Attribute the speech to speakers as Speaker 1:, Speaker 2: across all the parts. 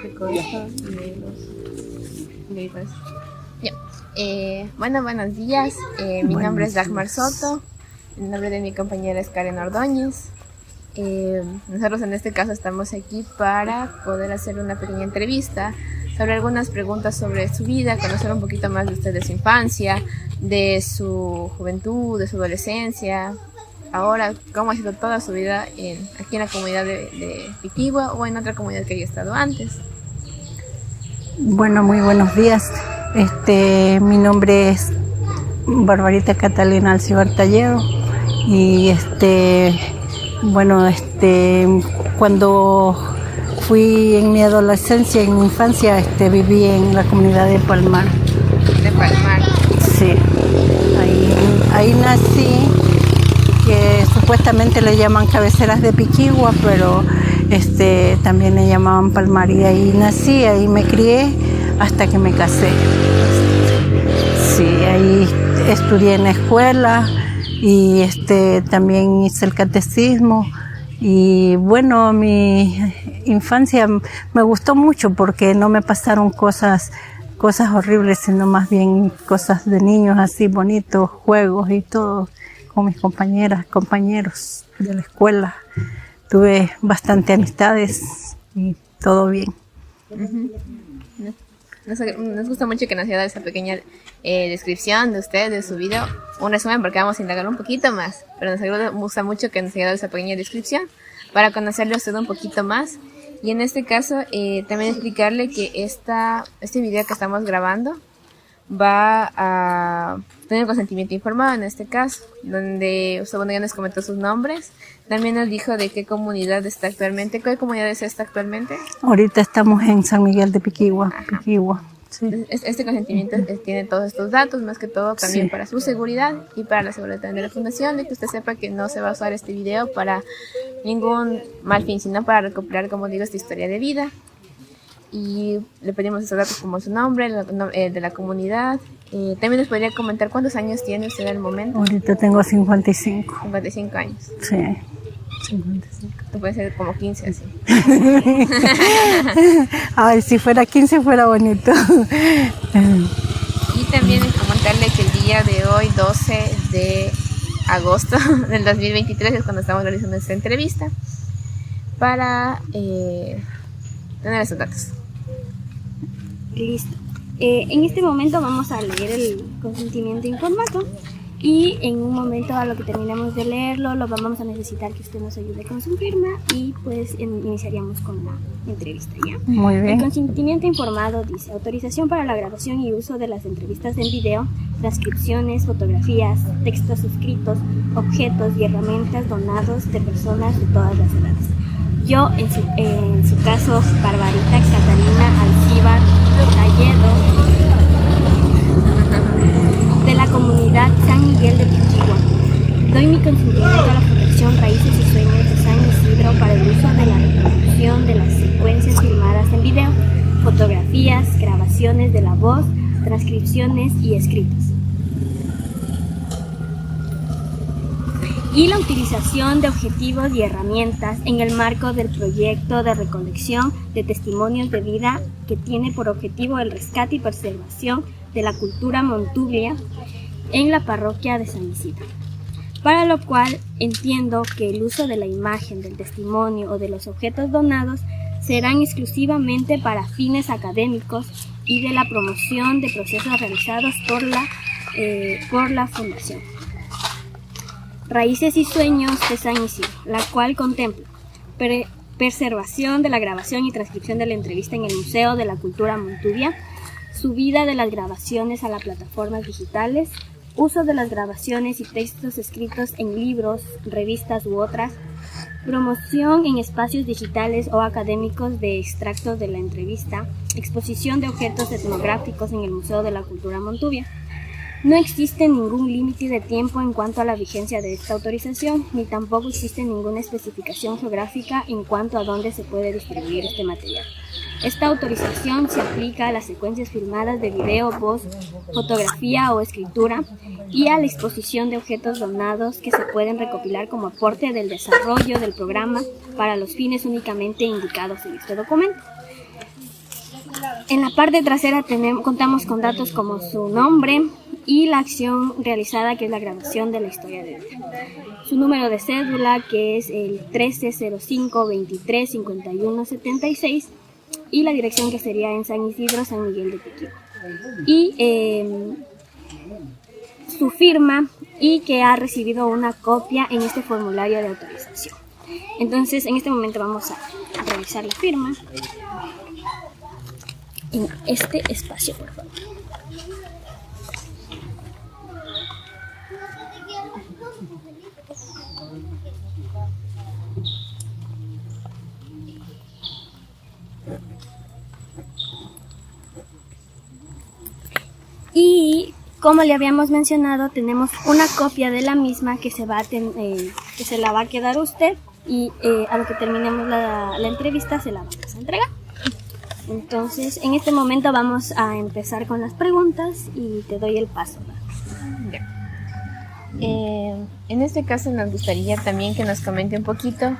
Speaker 1: Recolecta de los libros. Ya. Bueno, buenos días. Mi nombre es Dagmar Soto. El nombre de mi compañera es Karen Ordóñez. Nosotros en este caso estamos aquí para poder hacer una pequeña entrevista sobre algunas preguntas sobre su vida, conocer un poquito más de usted, de su infancia, de su juventud, de su adolescencia. Ahora, cómo ha sido toda su vida aquí en la comunidad de Piquigua o en otra comunidad que haya estado antes.
Speaker 2: Bueno, muy buenos días. Mi nombre es Barbarita Catalina Alcibar Talledo y cuando fui en mi adolescencia, en mi infancia, viví en la comunidad de Palmar.
Speaker 1: De Palmar.
Speaker 2: Sí, ahí nací, que supuestamente le llaman cabeceras de Piquigua, pero también le llamaban Palmar, y ahí nací, ahí me crié hasta que me casé. Sí, ahí estudié en la escuela y también hice el catecismo. Y bueno, mi infancia me gustó mucho porque no me pasaron cosas horribles, sino más bien cosas de niños así bonitos, juegos y todo, con mis compañeros de la escuela. Tuve bastante amistades y todo bien.
Speaker 1: Uh-huh. Nos gusta mucho que nos haya dado esa pequeña descripción de usted, de su vida, un resumen, porque vamos a indagar un poquito más, pero nos gusta mucho que nos haya dado esa pequeña descripción para conocerle a usted un poquito más. Y en este caso también explicarle que este video que estamos grabando va a tener consentimiento informado en este caso, donde usted ya nos comentó sus nombres, también nos dijo de qué comunidad está actualmente. ¿Qué comunidad es esta actualmente?
Speaker 2: Ahorita estamos en San Miguel de Piquigua. Piquigua, sí.
Speaker 1: Este consentimiento tiene todos estos datos, más que todo también para su seguridad y para la seguridad de la fundación, de que usted sepa que no se va a usar este video para ningún mal fin, sino para recopilar, como digo, esta historia de vida. Y le pedimos estos datos como su nombre, de la comunidad. También nos podría comentar cuántos años tiene usted al momento.
Speaker 2: Ahorita tengo 55.
Speaker 1: 55 años.
Speaker 2: Sí, 55.
Speaker 1: Esto puede ser como 15 así.
Speaker 2: Ay, si fuera 15 fuera bonito.
Speaker 1: Y también comentarle que el día de hoy, 12 de agosto del 2023, es cuando estamos realizando esta entrevista para tener esos datos.
Speaker 3: Listo. En este momento vamos a leer el consentimiento informado y en un momento a lo que terminemos de leerlo lo vamos a necesitar que usted nos ayude con su firma y pues iniciaríamos con la entrevista, ¿ya?
Speaker 2: Muy bien.
Speaker 3: El consentimiento informado dice: autorización para la grabación y uso de las entrevistas en video, transcripciones, fotografías, textos escritos, objetos y herramientas donados de personas de todas las edades. Yo, en su caso, Barbarita Catalina Alcibar Talledo, de la comunidad San Miguel de Piquigua, doy mi consentimiento a la Fundación Raíces y Sueños de San Isidro para el uso de la reproducción de las secuencias filmadas en video, fotografías, grabaciones de la voz, transcripciones y escritos. Y la utilización de objetivos y herramientas en el marco del proyecto de recolección de testimonios de vida que tiene por objetivo el rescate y preservación de la cultura montublia en la parroquia de San Isidro, para lo cual entiendo que el uso de la imagen, del testimonio o de los objetos donados serán exclusivamente para fines académicos y de la promoción de procesos realizados por la Fundación Raíces y Sueños de San Isidro, la cual contempla preservación de la grabación y transcripción de la entrevista en el Museo de la Cultura Montubia, subida de las grabaciones a las plataformas digitales, uso de las grabaciones y textos escritos en libros, revistas u otras, promoción en espacios digitales o académicos de extractos de la entrevista, exposición de objetos etnográficos en el Museo de la Cultura Montubia. No existe ningún límite de tiempo en cuanto a la vigencia de esta autorización, ni tampoco existe ninguna especificación geográfica en cuanto a dónde se puede distribuir este material. Esta autorización se aplica a las secuencias filmadas de video, voz, fotografía o escritura y a la exposición de objetos donados que se pueden recopilar como aporte del desarrollo del programa para los fines únicamente indicados en este documento. En la parte trasera contamos con datos como su nombre y la acción realizada, que es la grabación de la historia de vida. Su número de cédula, que es el 1305235176, y la dirección, que sería en San Isidro, San Miguel de Piquigua. Y su firma, y que ha recibido una copia en este formulario de autorización. Entonces, en este momento vamos a revisar la firma en este espacio, por favor. Y como le habíamos mencionado, tenemos una copia de la misma que se la va a quedar usted, y a lo que terminemos la entrevista se la vamos a entregar. Entonces, en este momento vamos a empezar con las preguntas y te doy el paso.
Speaker 1: Ya. En este caso nos gustaría también que nos comente un poquito,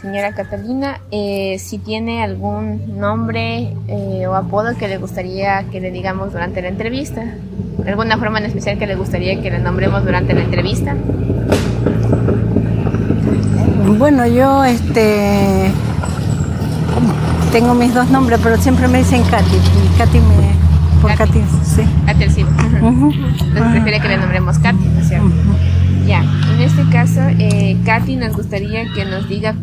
Speaker 1: señora Catalina, si tiene algún nombre o apodo que le gustaría que le digamos durante la entrevista. ¿Alguna forma en especial que le gustaría que le nombremos durante la entrevista?
Speaker 2: Bueno, yo tengo mis dos nombres, pero siempre me dicen Katy. Por Katy, sí.
Speaker 1: Katy, sí. Entonces prefiere que le nombremos Katy, ¿no es cierto? Ya, en este caso, Katy nos gustaría que nos diga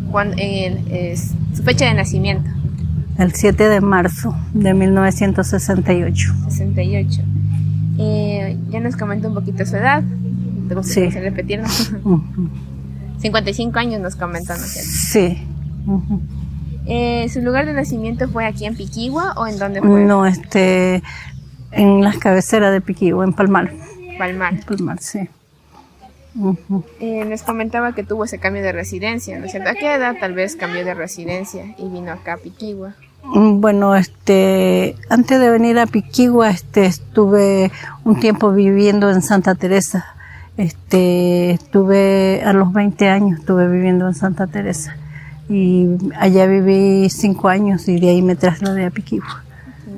Speaker 1: su fecha de nacimiento.
Speaker 2: El 7 de marzo de 1968.
Speaker 1: 68. Ya nos comentó un poquito su edad. ¿Te gustaría repetirlo? 55 años nos comentó, ¿no es cierto?
Speaker 2: Sí.
Speaker 1: ¿Su lugar de nacimiento fue aquí en Piquigua o en dónde fue?
Speaker 2: No, en las cabeceras de Piquigua, en Palmar.
Speaker 1: Palmar,
Speaker 2: sí.
Speaker 1: Les comentaba que tuvo ese cambio de residencia, ¿no es cierto? ¿A qué edad tal vez cambió de residencia y vino acá a Piquigua?
Speaker 2: Bueno, antes de venir a Piquigua, estuve un tiempo viviendo en Santa Teresa. Estuve a los 20 años, estuve viviendo en Santa Teresa. Y allá viví 5 años y de ahí me trasladé a Piquigua.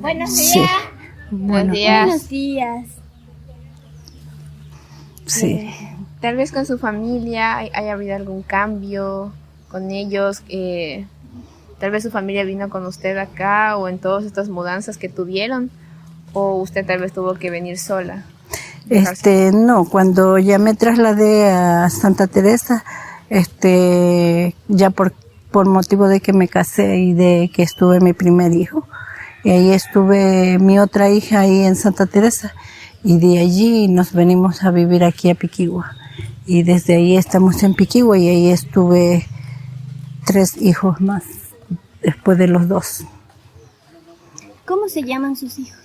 Speaker 3: Buenos días.
Speaker 2: Sí.
Speaker 1: Buenos días.
Speaker 3: Buenos días.
Speaker 2: Sí.
Speaker 1: Tal vez con su familia haya habido algún cambio con ellos. Tal vez su familia vino con usted acá o en todas estas mudanzas que tuvieron, o usted tal vez tuvo que venir sola.
Speaker 2: No, cuando ya me trasladé a Santa Teresa, ya por motivo de que me casé y de que estuve mi primer hijo, y ahí estuve mi otra hija ahí en Santa Teresa, y de allí nos venimos a vivir aquí a Piquigua, y desde ahí estamos en Piquigua, y ahí estuve 3 hijos más después de los 2.
Speaker 3: ¿Cómo se llaman sus hijos?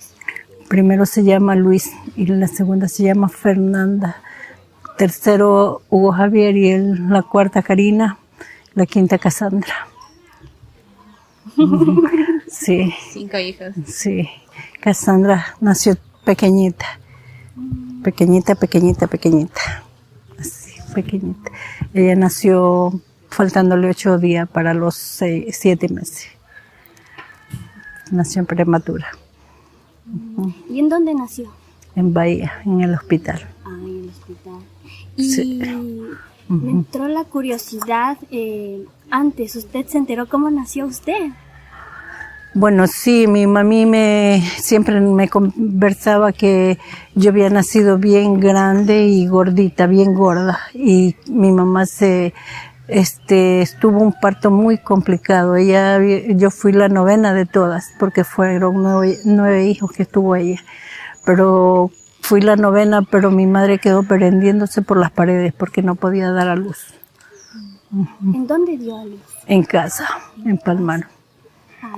Speaker 2: Primero se llama Luis y la segunda se llama Fernanda. Tercero Hugo Javier y la cuarta Karina, la quinta Cassandra. Sí.
Speaker 1: 5 hijos.
Speaker 2: Sí. Cassandra nació pequeñita. Pequeñita. Así, pequeñita. Ella nació faltándole 8 días para los 7 meses. Nació prematura.
Speaker 3: ¿Y en dónde nació?
Speaker 2: En Bahía, en el hospital.
Speaker 3: En el hospital. Y
Speaker 2: Sí.
Speaker 3: me entró la curiosidad, antes, ¿usted se enteró cómo nació usted?
Speaker 2: Bueno, sí, mi mami siempre me conversaba que yo había nacido bien grande y gordita, bien gorda. Y mi mamá estuvo un parto muy complicado. Yo fui la novena de todas, porque fueron 9 hijos que tuvo ella. Pero fui la novena, pero mi madre quedó prendiéndose por las paredes porque no podía dar a luz.
Speaker 3: ¿En dónde dio a luz?
Speaker 2: En casa, en Palmar.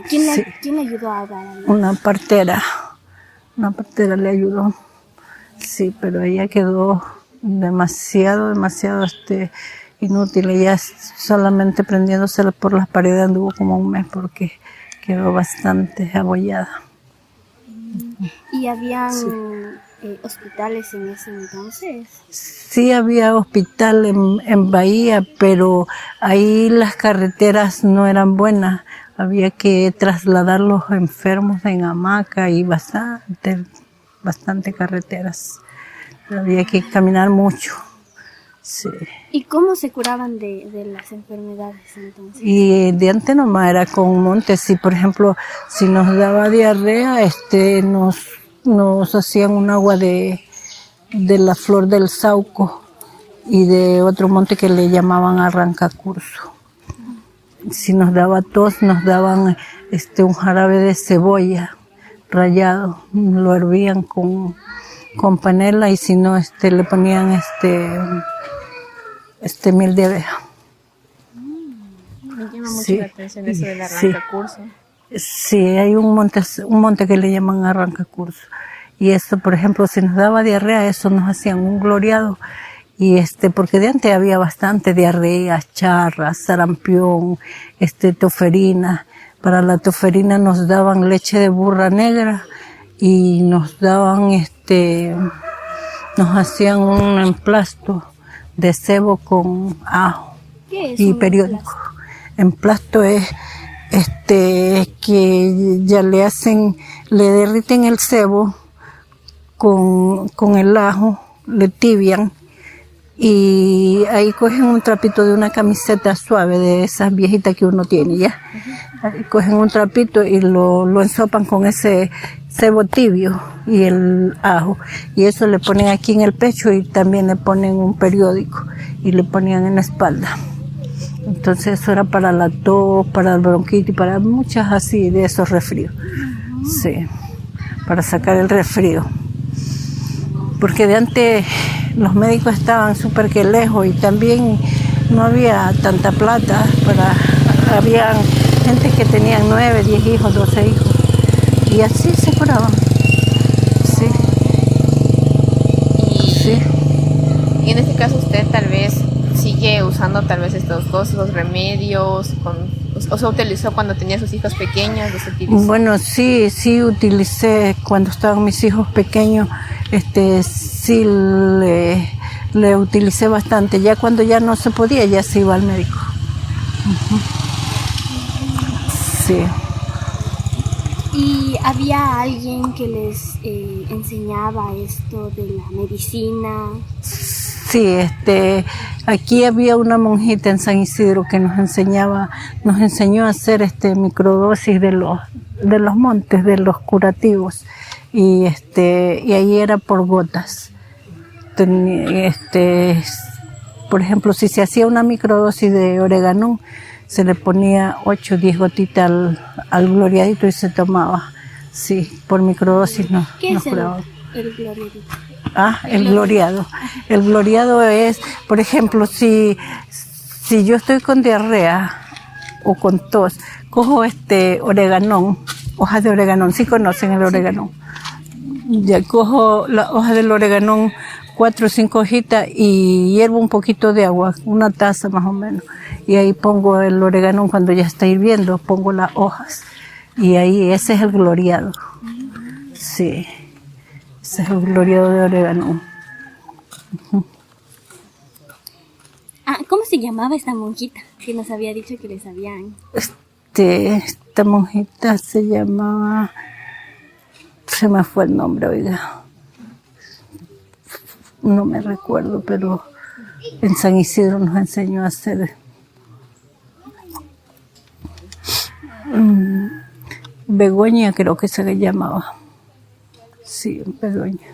Speaker 3: ¿Quién
Speaker 2: Sí.
Speaker 3: le ayudó a dar a luz?
Speaker 2: Una partera le ayudó. Sí, pero ella quedó demasiado inútil. Ella solamente prendiéndose por las paredes anduvo como un mes porque quedó bastante abollada.
Speaker 3: ¿Y habían hospitales en ese entonces?
Speaker 2: Sí había hospital en Bahía, pero ahí las carreteras no eran buenas. había que trasladar los enfermos en hamaca y bastante carreteras. Había que caminar mucho. Sí.
Speaker 3: ¿Y cómo se curaban de las enfermedades entonces?
Speaker 2: Y de antes nomás era con montes. Si por ejemplo, si nos daba diarrea, nos hacían un agua de la flor del sauco y de otro monte que le llamaban arrancacurso. Si nos daba tos, nos daban un jarabe de cebolla rallado, lo hervían con panela, y si no, le ponían miel de abeja.
Speaker 1: Me llama mucho la atención eso del arrancacurso.
Speaker 2: Sí, hay un monte que le llaman arrancacurso. Y eso, por ejemplo, si nos daba diarrea, eso nos hacían un gloriado. Y porque de antes había bastante diarrea, charras, sarampión, toferina. Para la toferina nos daban leche de burra negra y nos daban, nos hacían un emplasto de cebo con ajo y periódico. Emplasto es que ya le derriten el cebo con el ajo, le tibian, y ahí cogen un trapito de una camiseta suave, de esas viejitas que uno tiene ya. Ahí cogen un trapito y lo ensopan con ese cebo tibio y el ajo, y eso le ponen aquí en el pecho, y también le ponen un periódico y le ponían en la espalda. Entonces eso era para la tos, para el bronquitis, para muchas así de esos resfríos. Sí, para sacar el resfrío. Porque de antes los médicos estaban súper que lejos, y también no había tanta plata. Había gente que tenían 9, 10 hijos, 12 hijos, y así se curaban. Sí.
Speaker 1: Y en este caso usted tal vez sigue usando tal vez estos remedios, o se utilizó cuando tenía sus hijos pequeños, los utilizó.
Speaker 2: Bueno, sí utilicé cuando estaban mis hijos pequeños, sí le utilicé bastante. Ya cuando ya no se podía, ya se iba al médico. Uh-huh. Sí.
Speaker 3: ¿Y había alguien que les enseñaba esto de la medicina?
Speaker 2: Sí, aquí había una monjita en San Isidro que nos enseñó a hacer microdosis de los montes, de los curativos, y ahí era por gotas. Por ejemplo, si se hacía una microdosis de oreganón, se le ponía 8 o 10 gotitas al gloriadito y se tomaba. Sí, por microdosis nos curaba.
Speaker 3: El gloriadito?
Speaker 2: El gloriado. El gloriado es, por ejemplo, si yo estoy con diarrea o con tos, cojo oreganón, hojas de oreganón. ¿Sí conocen el oreganón? Ya cojo la hoja del oreganón, 4 o 5 hojitas, y hiervo un poquito de agua, una taza más o menos, y ahí pongo el oreganón. Cuando ya está hirviendo, pongo las hojas, y ahí ese es el gloriado. Sí, ese es el gloriado de oreganón. Uh-huh.
Speaker 3: ¿Cómo se llamaba esta monjita que nos había dicho que les habían?
Speaker 2: Esta monjita se llamaba, se me fue el nombre, oiga. No me recuerdo, pero en San Isidro nos enseñó a hacer Begoña, creo que se le llamaba. Sí, Begoña.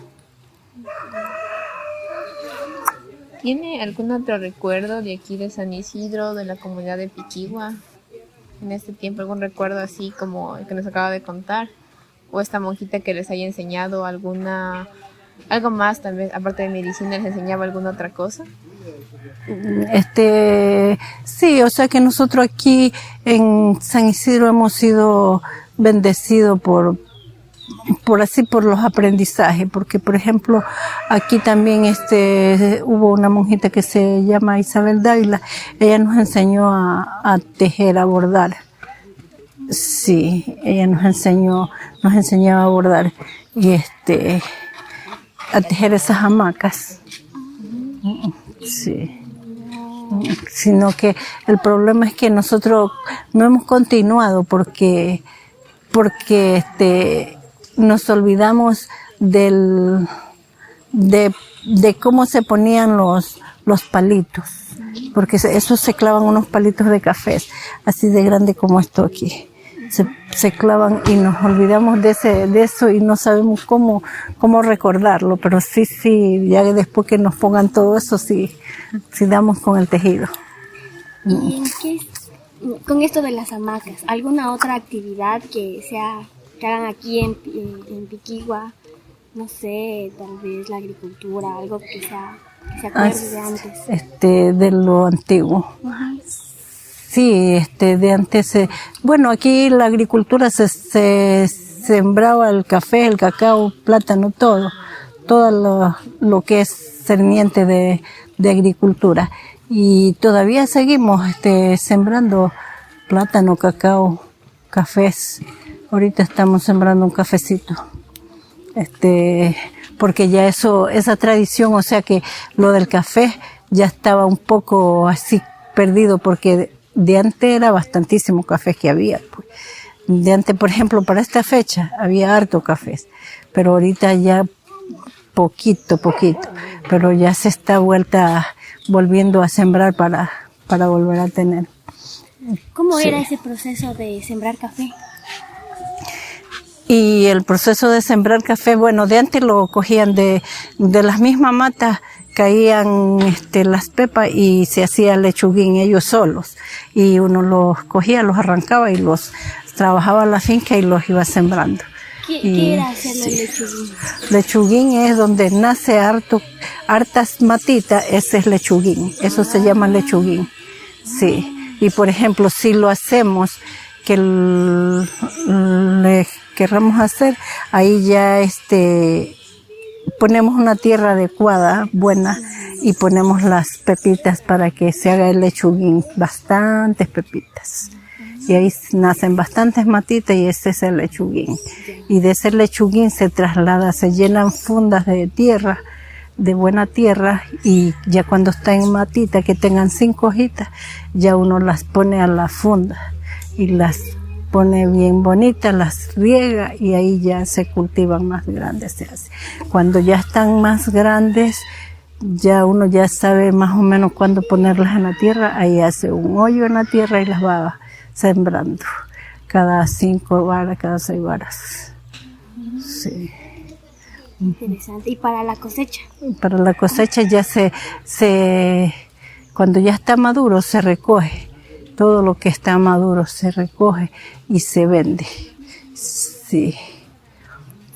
Speaker 1: ¿Tiene algún otro recuerdo de aquí de San Isidro, de la comunidad de Piquigua? En este tiempo, ¿algún recuerdo así como el que nos acaba de contar? ¿O esta monjita que les haya enseñado algo más, tal vez, aparte de medicina, les enseñaba alguna otra cosa?
Speaker 2: Sí, o sea que nosotros aquí en San Isidro hemos sido bendecidos por los aprendizajes, porque por ejemplo aquí también hubo una monjita que se llama Isabel Dávila. Ella nos enseñó a tejer, a bordar. Sí, ella nos enseñaba a bordar y a tejer esas hamacas. Sí. sino que el problema es que nosotros no hemos continuado porque nos olvidamos de cómo se ponían los palitos, porque esos se clavan unos palitos de café, así de grande como esto aquí. Se clavan y nos olvidamos de eso y no sabemos cómo recordarlo, pero sí, ya después que nos pongan todo eso, sí damos con el tejido.
Speaker 3: ¿Y con esto de las hamacas, alguna otra actividad que hagan aquí en Piquigua? No sé, tal vez la agricultura, algo que se acuerde de antes.
Speaker 2: De lo antiguo. Uh-huh. Sí, de antes, bueno, aquí la agricultura se sembraba el café, el cacao, plátano, todo lo que es cerniente de agricultura. Y todavía seguimos sembrando plátano, cacao, cafés. Ahorita estamos sembrando un cafecito. Porque ya esa tradición, o sea que lo del café ya estaba un poco así perdido, porque de antes era bastantísimo café que había, pues. De antes, por ejemplo, para esta fecha había harto cafés, pero ahorita ya poquito, pero ya se está volviendo a sembrar para volver a tener.
Speaker 3: ¿Cómo era ese proceso de sembrar café?
Speaker 2: Y el proceso de sembrar café, bueno, de antes lo cogían de las mismas matas, caían las pepas y se hacía lechuguín ellos solos. Y uno los cogía, los arrancaba y los trabajaba en la finca y los iba sembrando.
Speaker 3: ¿Qué era hacer el lechuguín?
Speaker 2: Lechuguín es donde nace hartas matitas, ese es lechuguín. Eso se llama lechuguín. Sí. Y por ejemplo, si lo hacemos, que le querramos hacer, ahí ya ponemos una tierra adecuada, buena, y ponemos las pepitas para que se haga el lechuguín, bastantes pepitas. Y ahí nacen bastantes matitas y ese es el lechuguín. Y de ese lechuguín se traslada, se llenan fundas de tierra, de buena tierra, y ya cuando está en matita, que tengan 5 hojitas, ya uno las pone a la funda y las pone bien bonitas, las riega y ahí ya se cultivan más grandes. Se hace. Cuando ya están más grandes, ya uno ya sabe más o menos cuándo ponerlas en la tierra, ahí hace un hoyo en la tierra y las va sembrando, cada 5 varas, cada 6 varas. Sí.
Speaker 3: Interesante. ¿Y para la cosecha?
Speaker 2: Para la cosecha ya cuando ya está maduro se recoge. Todo lo que está maduro se recoge y se vende. Sí.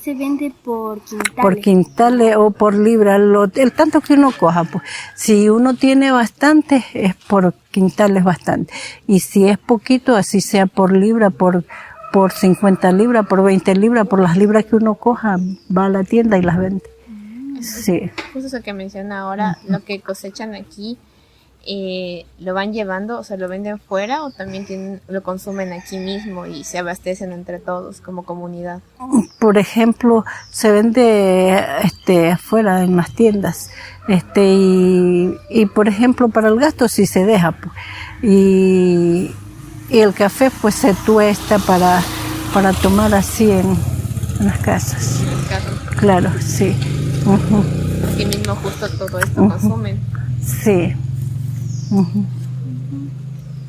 Speaker 3: ¿Se vende por quintales?
Speaker 2: Por quintales o por libra, el tanto que uno coja. Pues. Si uno tiene bastante, es por quintales bastante. Y si es poquito, así sea por libra, por 50 libras, por 20 libras, por las libras que uno coja, va a la tienda y las vende. Sí.
Speaker 1: Justo eso que menciona ahora, lo que cosechan aquí, lo van llevando, o sea, lo venden fuera o también lo consumen aquí mismo y se abastecen entre todos como comunidad.
Speaker 2: Por ejemplo, se vende afuera en las tiendas, y por ejemplo para el gasto sí se deja, pues. Y el café pues se tuesta para tomar así en las casas.
Speaker 1: En los carros.
Speaker 2: Claro, sí. Uh-huh.
Speaker 1: Aquí mismo justo todo esto consumen.
Speaker 2: Sí. Uh-huh.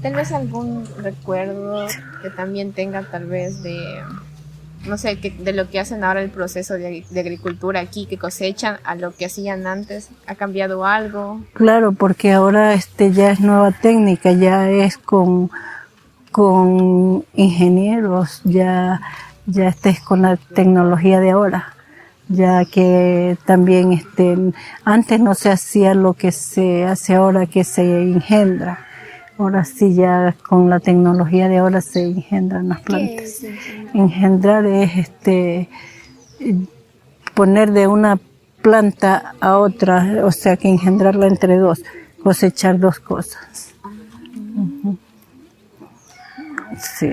Speaker 1: Tal vez algún recuerdo que también tenga tal vez de, no sé, de lo que hacen ahora el proceso de agricultura aquí, que cosechan a lo que hacían antes. ¿Ha cambiado algo?
Speaker 2: Claro, porque ahora ya es nueva técnica, ya es con ingenieros, ya es con la tecnología de ahora. Ya que también antes no se hacía lo que se hace ahora, que se engendra. Ahora sí ya con la tecnología de ahora se engendran las plantas.
Speaker 3: ¿Qué es?
Speaker 2: Engendrar es poner de una planta a otra, o sea que engendrarla entre dos, cosechar 2 cosas. Uh-huh. Sí.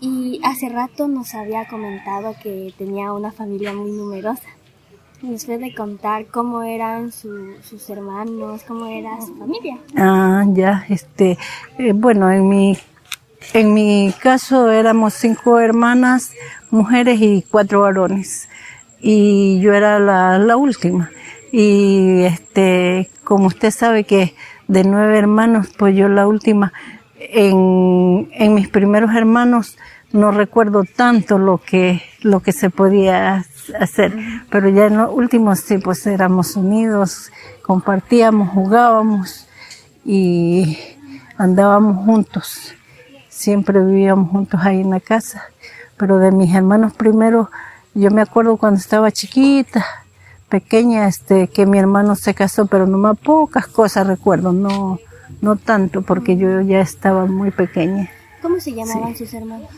Speaker 3: Y hace rato nos había comentado que tenía una familia muy numerosa. ¿Nos puede contar cómo eran sus hermanos, cómo era su familia?
Speaker 2: Ya, bueno, en mi caso éramos 5 hermanas, mujeres y 4 varones. Y yo era la última. Y como usted sabe que de 9 hermanos, pues yo la última. En mis primeros hermanos no recuerdo tanto lo que se podía hacer, pero ya en los últimos sí, pues éramos unidos, compartíamos, jugábamos y andábamos juntos. Siempre vivíamos juntos ahí en la casa. Pero de mis hermanos primero, yo me acuerdo cuando estaba chiquita, pequeña, que mi hermano se casó, pero nomás pocas cosas recuerdo, no tanto, porque yo ya estaba muy pequeña.
Speaker 3: ¿Cómo se llamaban sus hermanos?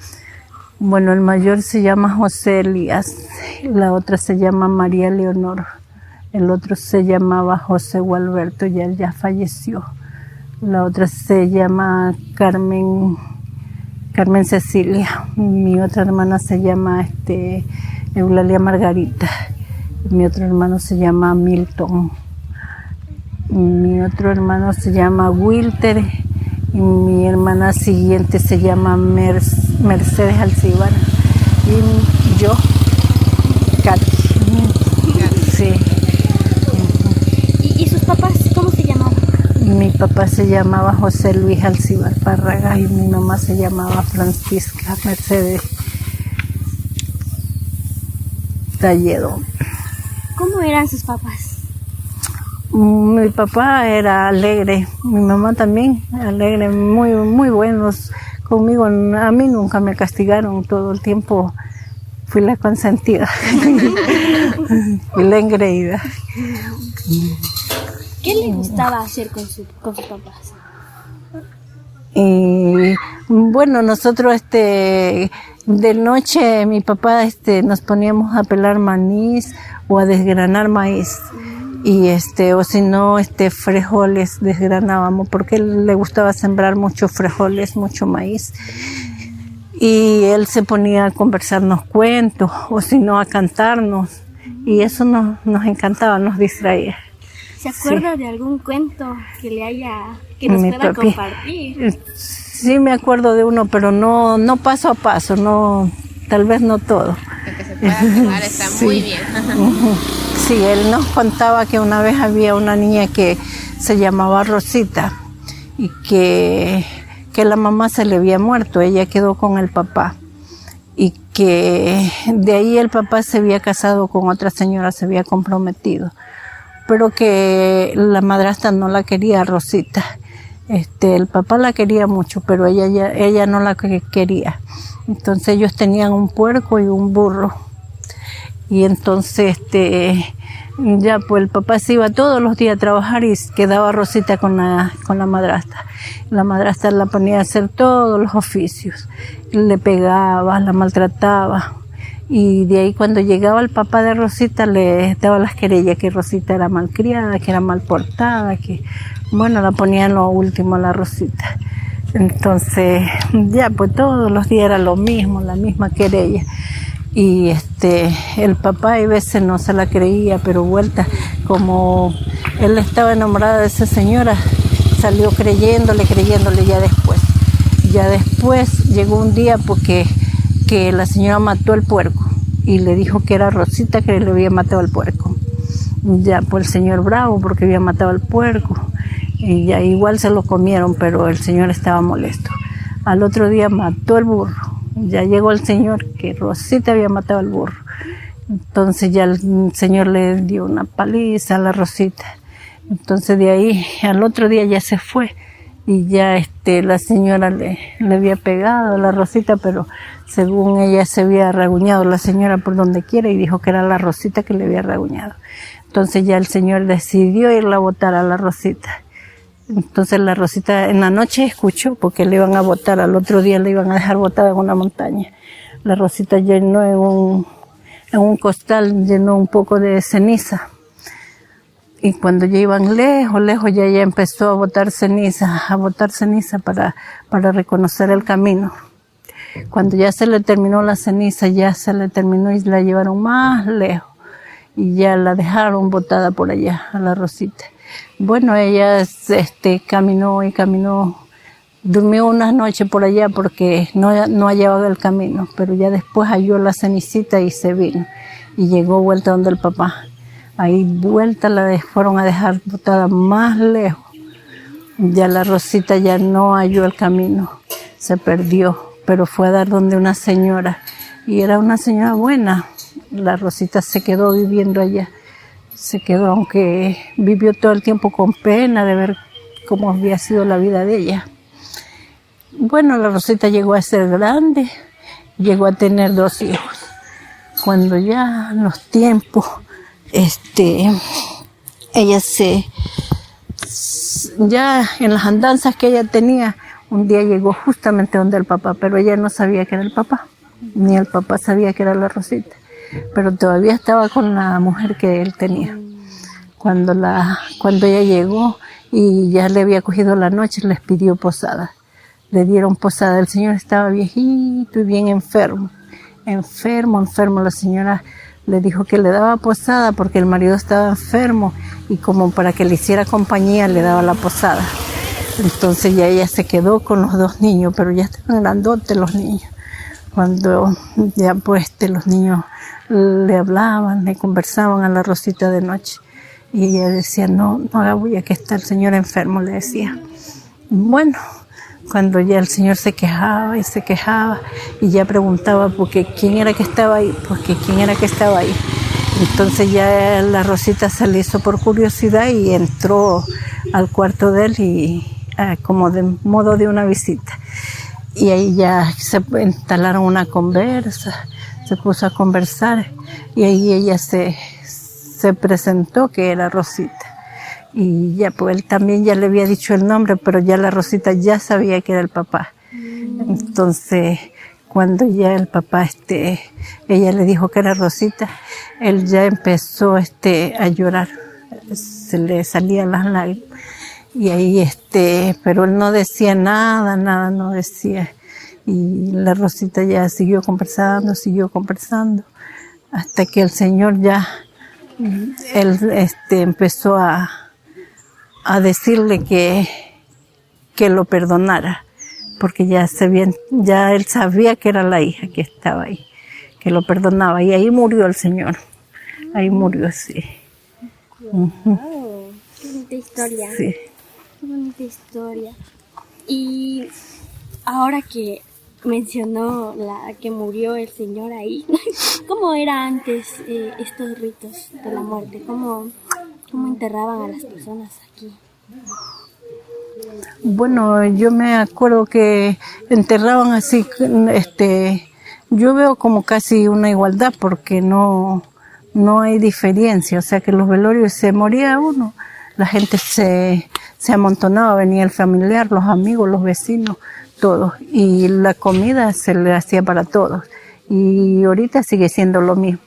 Speaker 2: Bueno, el mayor se llama José Elías, la otra se llama María Leonor, el otro se llamaba José Gualberto, y él ya falleció. La otra se llama Carmen Cecilia. Mi otra hermana se llama Eulalia Margarita. Mi otro hermano se llama Milton. Mi otro hermano se llama Wilter. Y mi hermana siguiente se llama Mercedes Alcibar. Y yo, Katy. Sí.
Speaker 3: ¿Y sus papás cómo se llamaban?
Speaker 2: Mi papá se llamaba José Luis Alcibar Párraga y mi mamá se llamaba Francisca Mercedes Talledo.
Speaker 3: ¿Cómo eran sus papás?
Speaker 2: Mi papá era alegre, mi mamá también alegre, muy, muy buenos conmigo. A mí nunca me castigaron, todo el tiempo fui la consentida y la engreída.
Speaker 3: ¿Qué le gustaba hacer con sus papás?
Speaker 2: Y bueno, nosotros de noche mi papá nos poníamos a pelar maíz o a desgranar maíz. Y o si no, frijoles desgranábamos, porque él le gustaba sembrar muchos frijoles, mucho maíz. Y él se ponía a conversarnos cuentos, o si no, a cantarnos. Y eso nos encantaba, nos distraía.
Speaker 3: ¿Se acuerda de algún cuento que nos pueda compartir?
Speaker 2: Sí, me acuerdo de uno, pero no paso a paso, tal vez no todo.
Speaker 1: Lo que se pueda acordar está muy bien.
Speaker 2: Sí, él nos contaba que una vez había una niña que se llamaba Rosita y que la mamá se le había muerto, ella quedó con el papá y que de ahí el papá se había casado con otra señora, se había comprometido, pero que la madrastra no la quería, Rosita. El papá la quería mucho, pero ella no la quería. Entonces ellos tenían un puerco y un burro. Y entonces, ya pues el papá se iba todos los días a trabajar y quedaba Rosita con la madrastra. La madrastra la ponía a hacer todos los oficios. Le pegaba, la maltrataba. Y de ahí cuando llegaba el papá de Rosita le daba las querellas que Rosita era malcriada, que era mal portada, bueno, la ponía en lo último la Rosita. Entonces, ya pues todos los días era lo mismo, la misma querella. Y el papá a veces no se la creía, pero vuelta, como él estaba enamorado de esa señora, salió creyéndole ya después llegó un día porque que la señora mató el puerco y le dijo que era Rosita que le había matado el puerco. Ya pues el señor bravo porque había matado al puerco y ya igual se lo comieron, pero el señor estaba molesto. Al otro día mató el burro. Ya llegó el señor que Rosita había matado al burro. Entonces ya el señor le dio una paliza a la Rosita. Entonces de ahí al otro día ya se fue y ya la señora le había pegado a la Rosita, pero según ella se había raguñado la señora por donde quiera y dijo que era la Rosita que le había raguñado. Entonces ya el señor decidió irla a botar a la Rosita. Entonces la Rosita en la noche escuchó porque le iban a botar, al otro día le iban a dejar botada en una montaña. La Rosita llenó en un costal, llenó un poco de ceniza. Y cuando ya iban lejos, ya ella empezó a botar ceniza para reconocer el camino. Cuando ya se le terminó la ceniza, ya se le terminó y la llevaron más lejos. y ya la dejaron botada por allá, a la Rosita. Bueno, ella caminó y caminó, durmió unas noches por allá porque no hallaba el camino, pero ya después halló la cenicita y se vino y llegó vuelta donde el papá. Ahí vuelta fueron a dejar botada más lejos. Ya la Rosita ya no halló el camino, se perdió, pero fue a dar donde una señora y era una señora buena. La Rosita se quedó viviendo allá. Se quedó, aunque vivió todo el tiempo con pena de ver cómo había sido la vida de ella. Bueno, la Rosita llegó a ser grande, llegó a tener 2 hijos. Cuando ya en los tiempos, ella ya en las andanzas que ella tenía, un día llegó justamente donde el papá, pero ella no sabía que era el papá, ni el papá sabía que era la Rosita. Pero todavía estaba con la mujer que él tenía. Cuando ella llegó y ya le había cogido la noche, les pidió posada. Le dieron posada. El señor estaba viejito y bien enfermo. Enfermo. La señora le dijo que le daba posada porque el marido estaba enfermo y como para que le hiciera compañía le daba la posada. Entonces ya ella se quedó con los 2 niños, pero ya estaban grandotes los niños. Cuando ya los niños le hablaban, le conversaban a la Rosita de noche. Y ella decía, no haga bulla que está el señor enfermo, le decía. Bueno, cuando ya el señor se quejaba y ya preguntaba porque quién era que estaba ahí, Entonces ya la Rosita se le hizo por curiosidad y entró al cuarto de él y como de modo de una visita. Y ahí ya se instalaron una conversa, se puso a conversar y ahí ella se presentó que era Rosita. Y ya pues él también ya le había dicho el nombre, pero ya la Rosita ya sabía que era el papá. Entonces cuando ya el papá, ella le dijo que era Rosita, él ya empezó a llorar, se le salían las lágrimas. Y ahí, pero él no decía nada no decía. Y la Rosita ya siguió conversando, hasta que el señor ya, él, empezó a decirle que lo perdonara, porque ya él sabía que era la hija que estaba ahí, que lo perdonaba. Y ahí murió el señor, ahí murió, sí.
Speaker 3: Wow, qué bonita historia.
Speaker 2: Sí.
Speaker 3: Qué bonita historia. Y ahora que mencionó que murió el señor ahí, ¿cómo era antes estos ritos de la muerte? ¿Cómo enterraban a las personas aquí?
Speaker 2: Bueno, yo me acuerdo que enterraban así, yo veo como casi una igualdad porque no hay diferencia, o sea que los velorios se moría uno, la gente se amontonaba, venía el familiar, los amigos, los vecinos, todos, y la comida se le hacía para todos, y ahorita sigue siendo lo mismo.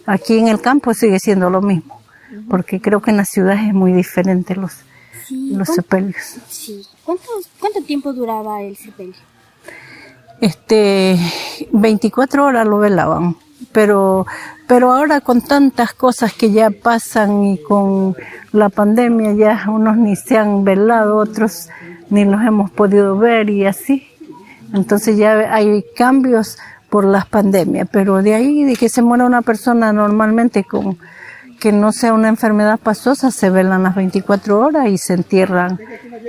Speaker 2: Aquí en el campo sigue siendo lo mismo, porque creo que en la ciudad es muy diferente los sepelios.
Speaker 3: Sí. ¿Cuánto tiempo duraba el sepelio?
Speaker 2: 24 horas lo velaban, pero ahora con tantas cosas que ya pasan y con la pandemia ya unos ni se han velado, otros ni los hemos podido ver y así. Entonces ya hay cambios por las pandemias, pero de ahí de que se muera una persona normalmente con que no sea una enfermedad pasosa, se velan las 24 horas y se entierran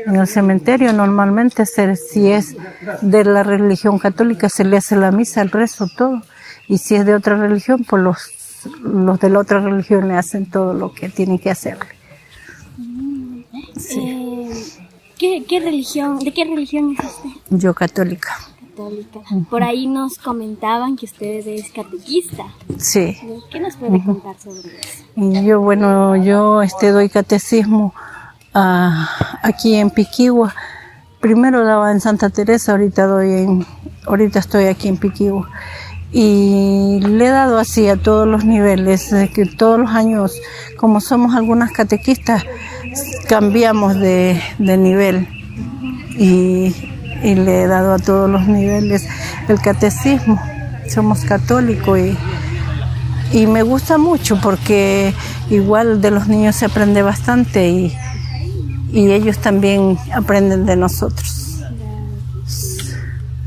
Speaker 2: en el cementerio. Normalmente, si es de la religión católica, se le hace la misa, el rezo, todo. Y si es de otra religión, pues los de la otra religión le hacen todo lo que tienen que hacerle. Sí.
Speaker 3: ¿De qué religión es usted?
Speaker 2: Yo católica.
Speaker 3: Católica. Por ahí nos comentaban que usted es catequista.
Speaker 2: Sí.
Speaker 3: ¿Qué nos puede contar sobre eso?
Speaker 2: Y yo doy catecismo aquí en Piquigua. Primero daba en Santa Teresa, ahorita estoy aquí en Piquigua. Y le he dado así a todos los niveles, que todos los años, como somos algunas catequistas, cambiamos de nivel. Y le he dado a todos los niveles el catecismo. Somos católicos y me gusta mucho porque igual de los niños se aprende bastante y ellos también aprenden de nosotros.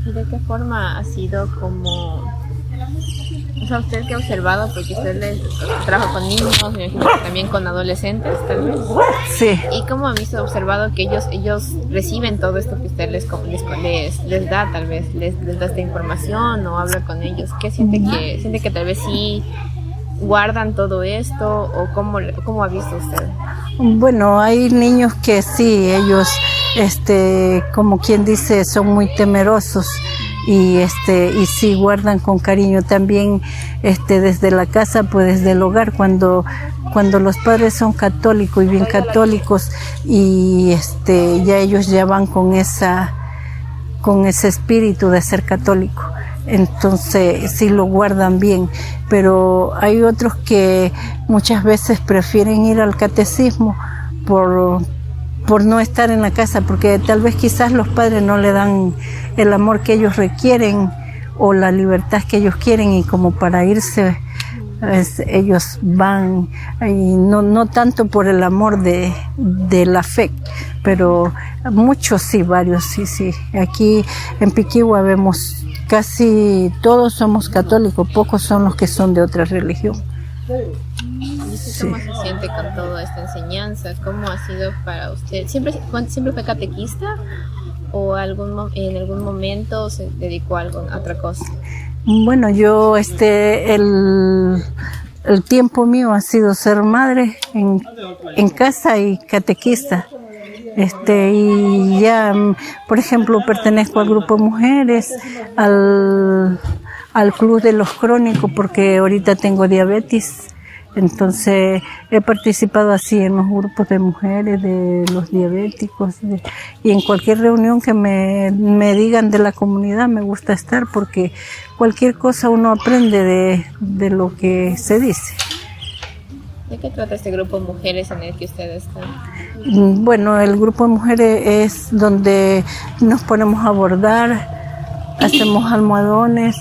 Speaker 1: ¿Y de qué forma ha sido como, o sea, usted que ha observado, porque usted trabaja con niños, me imagino que también con adolescentes, tal vez?
Speaker 2: Sí.
Speaker 1: ¿Y cómo ha visto, observado que ellos reciben todo esto que usted les da, tal vez, les da esta información o habla con ellos? ¿Qué siente que tal vez sí guardan todo esto o cómo ha visto usted?
Speaker 2: Bueno, hay niños que sí, ellos, como quien dice, son muy temerosos y sí guardan con cariño también, desde la casa, pues desde el hogar, cuando los padres son católicos y bien católicos y ya ellos ya van con ese espíritu de ser católico. Entonces sí lo guardan bien, pero hay otros que muchas veces prefieren ir al catecismo por no estar en la casa, porque tal vez quizás los padres no le dan el amor que ellos requieren o la libertad que ellos quieren, y como para irse ellos van, y no tanto por el amor de la fe, pero muchos sí, varios sí. Aquí en Piquigua vemos casi todos somos católicos, pocos son los que son de otra religión.
Speaker 1: ¿Cómo se siente con toda esta enseñanza? ¿Cómo ha sido para usted? ¿Siempre fue catequista o en algún momento se dedicó a otra cosa?
Speaker 2: Bueno, yo el tiempo mío ha sido ser madre en casa y catequista. Y ya, por ejemplo, pertenezco al grupo de mujeres, al club de los crónicos, porque ahorita tengo diabetes. Entonces he participado así en los grupos de mujeres, de los diabéticos, y en cualquier reunión que me digan de la comunidad me gusta estar, porque cualquier cosa uno aprende de lo que se dice.
Speaker 1: ¿De qué trata este grupo de mujeres en el que usted está?
Speaker 2: Bueno, el grupo de mujeres es donde nos ponemos a bordar, hacemos almohadones,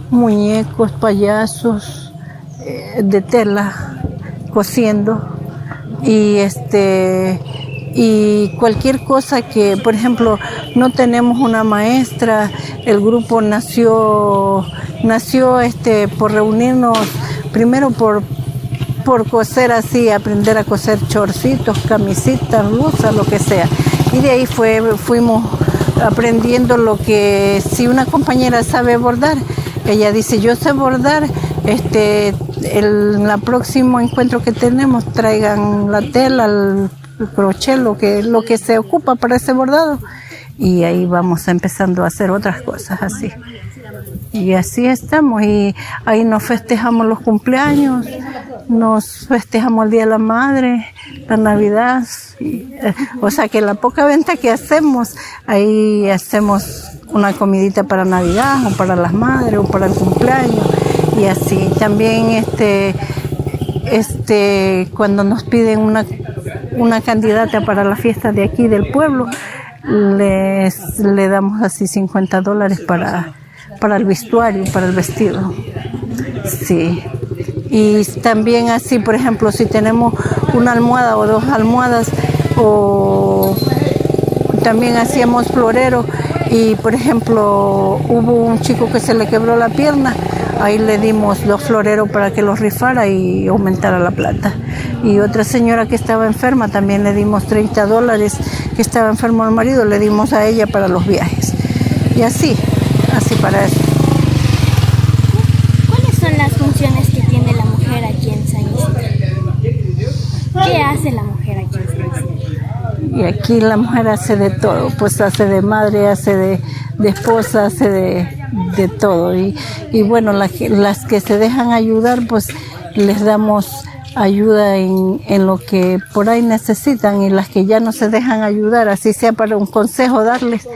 Speaker 2: muñecos, payasos, de tela, cosiendo, y cualquier cosa que, por ejemplo, no tenemos una maestra. El grupo nació por reunirnos, primero por coser así, aprender a coser chorcitos, camisitas, blusas, lo que sea, y de ahí fuimos aprendiendo lo que, si una compañera sabe bordar, ella dice, yo sé bordar, el próximo encuentro que tenemos, traigan la tela, el crochet, lo que se ocupa para ese bordado, y ahí vamos empezando a hacer otras cosas así. Y así estamos, y ahí nos festejamos los cumpleaños, nos festejamos el Día de la Madre, la Navidad, o sea que la poca venta que hacemos, ahí hacemos una comidita para Navidad, o para las madres, o para el cumpleaños, y así. También cuando nos piden una candidata para la fiesta de aquí del pueblo, le damos así $50 para el vestuario, para el vestido. Sí. Y también así, por ejemplo, si tenemos una almohada o 2 almohadas, o también hacíamos florero, y por ejemplo hubo un chico que se le quebró la pierna, ahí le dimos 2 floreros para que los rifara y aumentara la plata. Y otra señora que estaba enferma, también le dimos $30, que estaba enfermo el marido, le dimos a ella para los viajes. Y así para eso.
Speaker 3: ¿Cuáles son las funciones que tiene la mujer aquí en San Isidro? ¿Qué hace la mujer aquí en San Isidro?
Speaker 2: Y aquí la mujer hace de todo, pues hace de madre, hace de esposa, hace de todo. Y bueno, las que se dejan ayudar, pues les damos ayuda en lo que por ahí necesitan, y las que ya no se dejan ayudar, así sea para un consejo darles,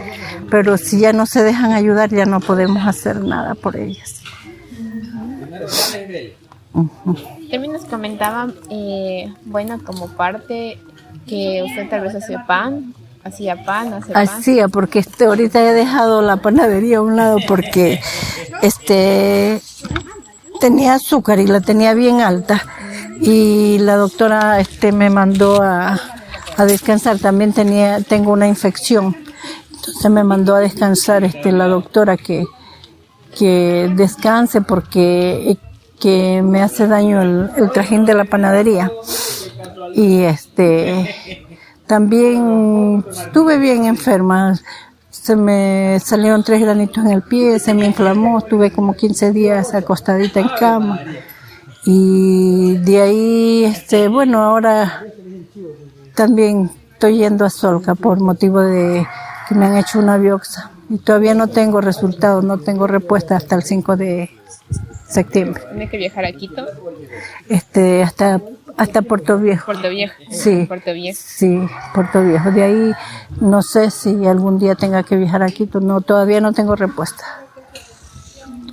Speaker 2: pero si ya no se dejan ayudar ya no podemos hacer nada por ellas.
Speaker 1: También nos comentaban, como parte que usted tal vez hace pan,
Speaker 2: Hacía, porque ahorita he dejado la panadería a un lado porque tenía azúcar y la tenía bien alta. Y la doctora me mandó a descansar. También tengo una infección. Entonces me mandó a descansar la doctora que descanse porque que me hace daño el trajín de la panadería. Y también estuve bien enferma. Se me salieron 3 granitos en el pie, se me inflamó, estuve como 15 días acostadita en cama. Y de ahí, bueno, ahora también estoy yendo a Solca por motivo de que me han hecho una biopsia. Y todavía no tengo resultados, no tengo respuesta hasta el 5 de septiembre.
Speaker 1: ¿Tienes que viajar a Quito?
Speaker 2: Hasta Puerto Viejo.
Speaker 1: Puerto Viejo.
Speaker 2: Sí.
Speaker 1: Puerto Viejo.
Speaker 2: Sí, Puerto Viejo. De ahí no sé si algún día tenga que viajar a Quito. No, todavía no tengo respuesta.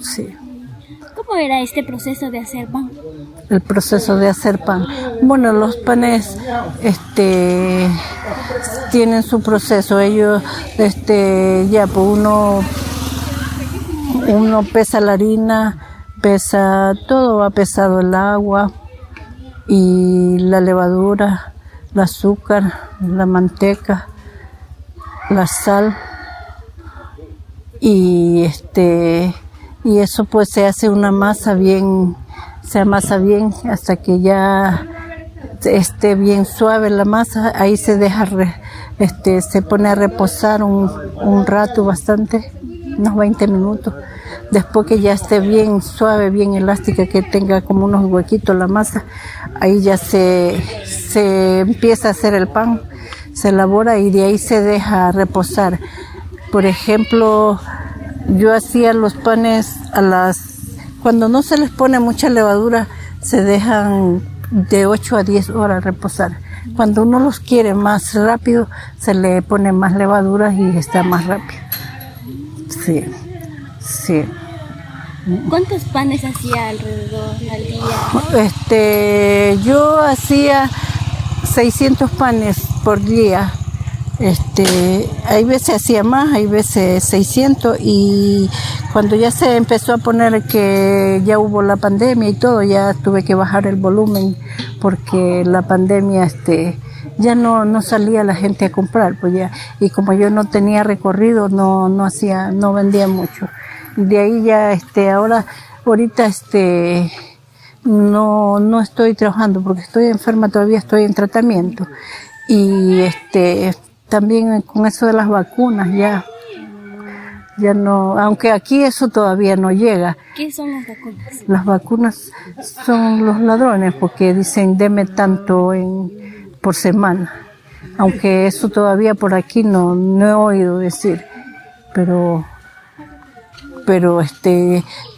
Speaker 2: Sí.
Speaker 3: ¿Cómo era este proceso de hacer pan?
Speaker 2: El proceso de hacer pan. Bueno, los panes tienen su proceso. Ellos ya pues uno pesa la harina, pesa todo, va pesado el agua y la levadura, el azúcar, la manteca, la sal y eso pues se hace una masa bien, se amasa bien hasta que ya esté bien suave la masa. Ahí se deja se pone a reposar un rato bastante, unos 20 minutos. Después que ya esté bien suave, bien elástica, que tenga como unos huequitos la masa, ahí ya se empieza a hacer el pan, se elabora y de ahí se deja reposar. Por ejemplo, yo hacía los panes cuando no se les pone mucha levadura, se dejan de 8 a 10 horas reposar. Cuando uno los quiere más rápido, se le pone más levadura y está más rápido. Sí. Sí.
Speaker 3: ¿Cuántos panes hacía alrededor al día?
Speaker 2: Yo hacía 600 panes por día. Hay veces hacía más, hay veces 600 y cuando ya se empezó a poner que ya hubo la pandemia y todo, ya tuve que bajar el volumen porque la pandemia ya no salía la gente a comprar, pues ya, y como yo no tenía recorrido, no vendía mucho. De ahí ya ahorita no estoy trabajando porque estoy enferma, todavía estoy en tratamiento. Y también con eso de las vacunas ya no, aunque aquí eso todavía no llega.
Speaker 3: ¿Qué son las vacunas?
Speaker 2: Las vacunas son los ladrones porque dicen deme tanto por semana. Aunque eso todavía por aquí no he oído decir, pero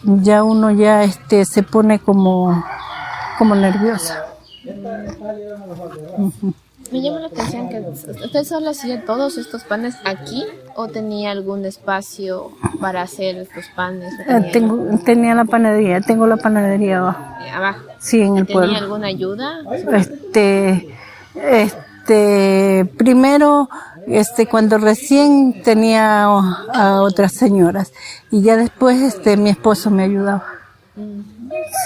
Speaker 2: ya uno ya se pone como nerviosa.
Speaker 1: Me llama la atención que usted solo hacía todos estos panes aquí o tenía algún espacio para hacer estos panes.
Speaker 2: Tenía la panadería, tengo la panadería abajo.
Speaker 1: Abajo.
Speaker 2: Sí, en el pueblo.
Speaker 1: ¿Tenía alguna ayuda?
Speaker 2: Primero, cuando recién tenía a otras señoras y ya después mi esposo me ayudaba.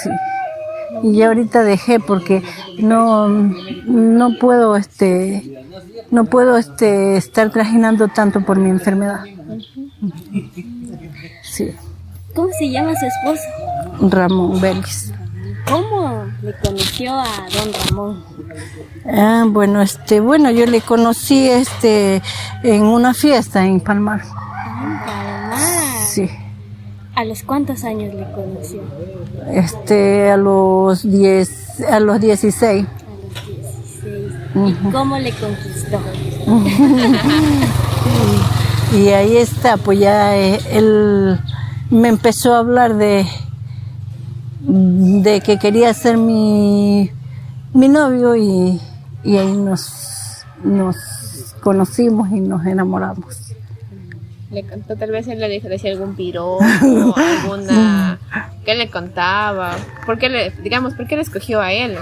Speaker 2: Sí. Y ya ahorita dejé porque no puedo estar trajinando tanto por mi enfermedad. Sí.
Speaker 3: ¿Cómo se llama su esposo?
Speaker 2: Ramón Vélez.
Speaker 3: ¿Cómo le conoció a don Ramón?
Speaker 2: Bueno, yo le conocí en una fiesta en Palmar.
Speaker 3: En Palmar.
Speaker 2: Sí.
Speaker 3: ¿A los cuántos años le conoció?
Speaker 2: A los 16.
Speaker 3: A los 16. ¿Y cómo le conquistó?
Speaker 2: Y ahí está, pues ya él me empezó a hablar de que quería ser mi novio y ahí nos conocimos y nos enamoramos.
Speaker 1: Tal vez él le decía algún piropo, alguna ¿Qué le contaba? ¿Por qué le escogió a él?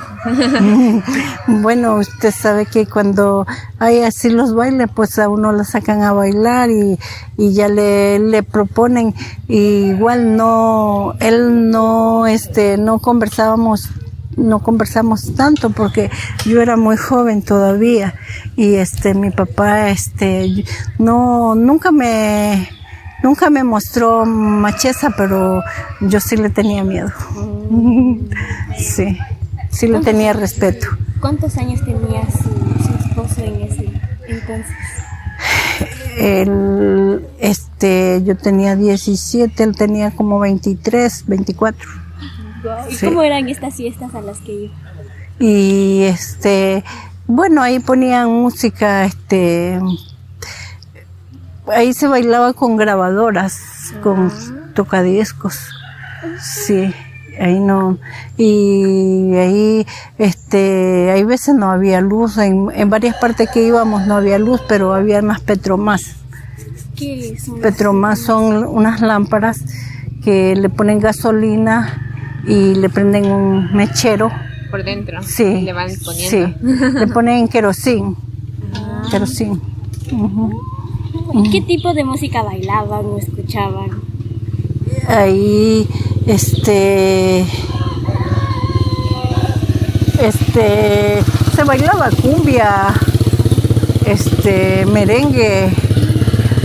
Speaker 2: Bueno, usted sabe que cuando hay así los bailes, pues a uno lo sacan a bailar y ya le proponen. Y igual no conversamos tanto porque yo era muy joven todavía y mi papá nunca me mostró macheza, pero yo sí le tenía miedo. Sí le tenía respeto.
Speaker 3: ¿Cuántos años tenía su esposo en ese entonces?
Speaker 2: Yo tenía 17, él tenía como 23, 24.
Speaker 3: ¿Y
Speaker 2: sí.
Speaker 3: cómo eran estas fiestas a las que iba?
Speaker 2: Y bueno, ahí ponían música, ahí se bailaba con grabadoras, con tocadiscos. Sí, ahí no. Y ahí, hay veces no había luz, en varias partes que íbamos no había luz, pero había unas Petromás.
Speaker 3: ¿Qué son?
Speaker 2: Petromás son unas lámparas que le ponen gasolina y le prenden un mechero.
Speaker 1: Por dentro.
Speaker 2: Sí.
Speaker 1: Y le van poniendo.
Speaker 2: Sí, le ponen querosín. Querosín.
Speaker 3: ¿Qué tipo de música bailaban o escuchaban?
Speaker 2: Ahí, se bailaba cumbia, merengue.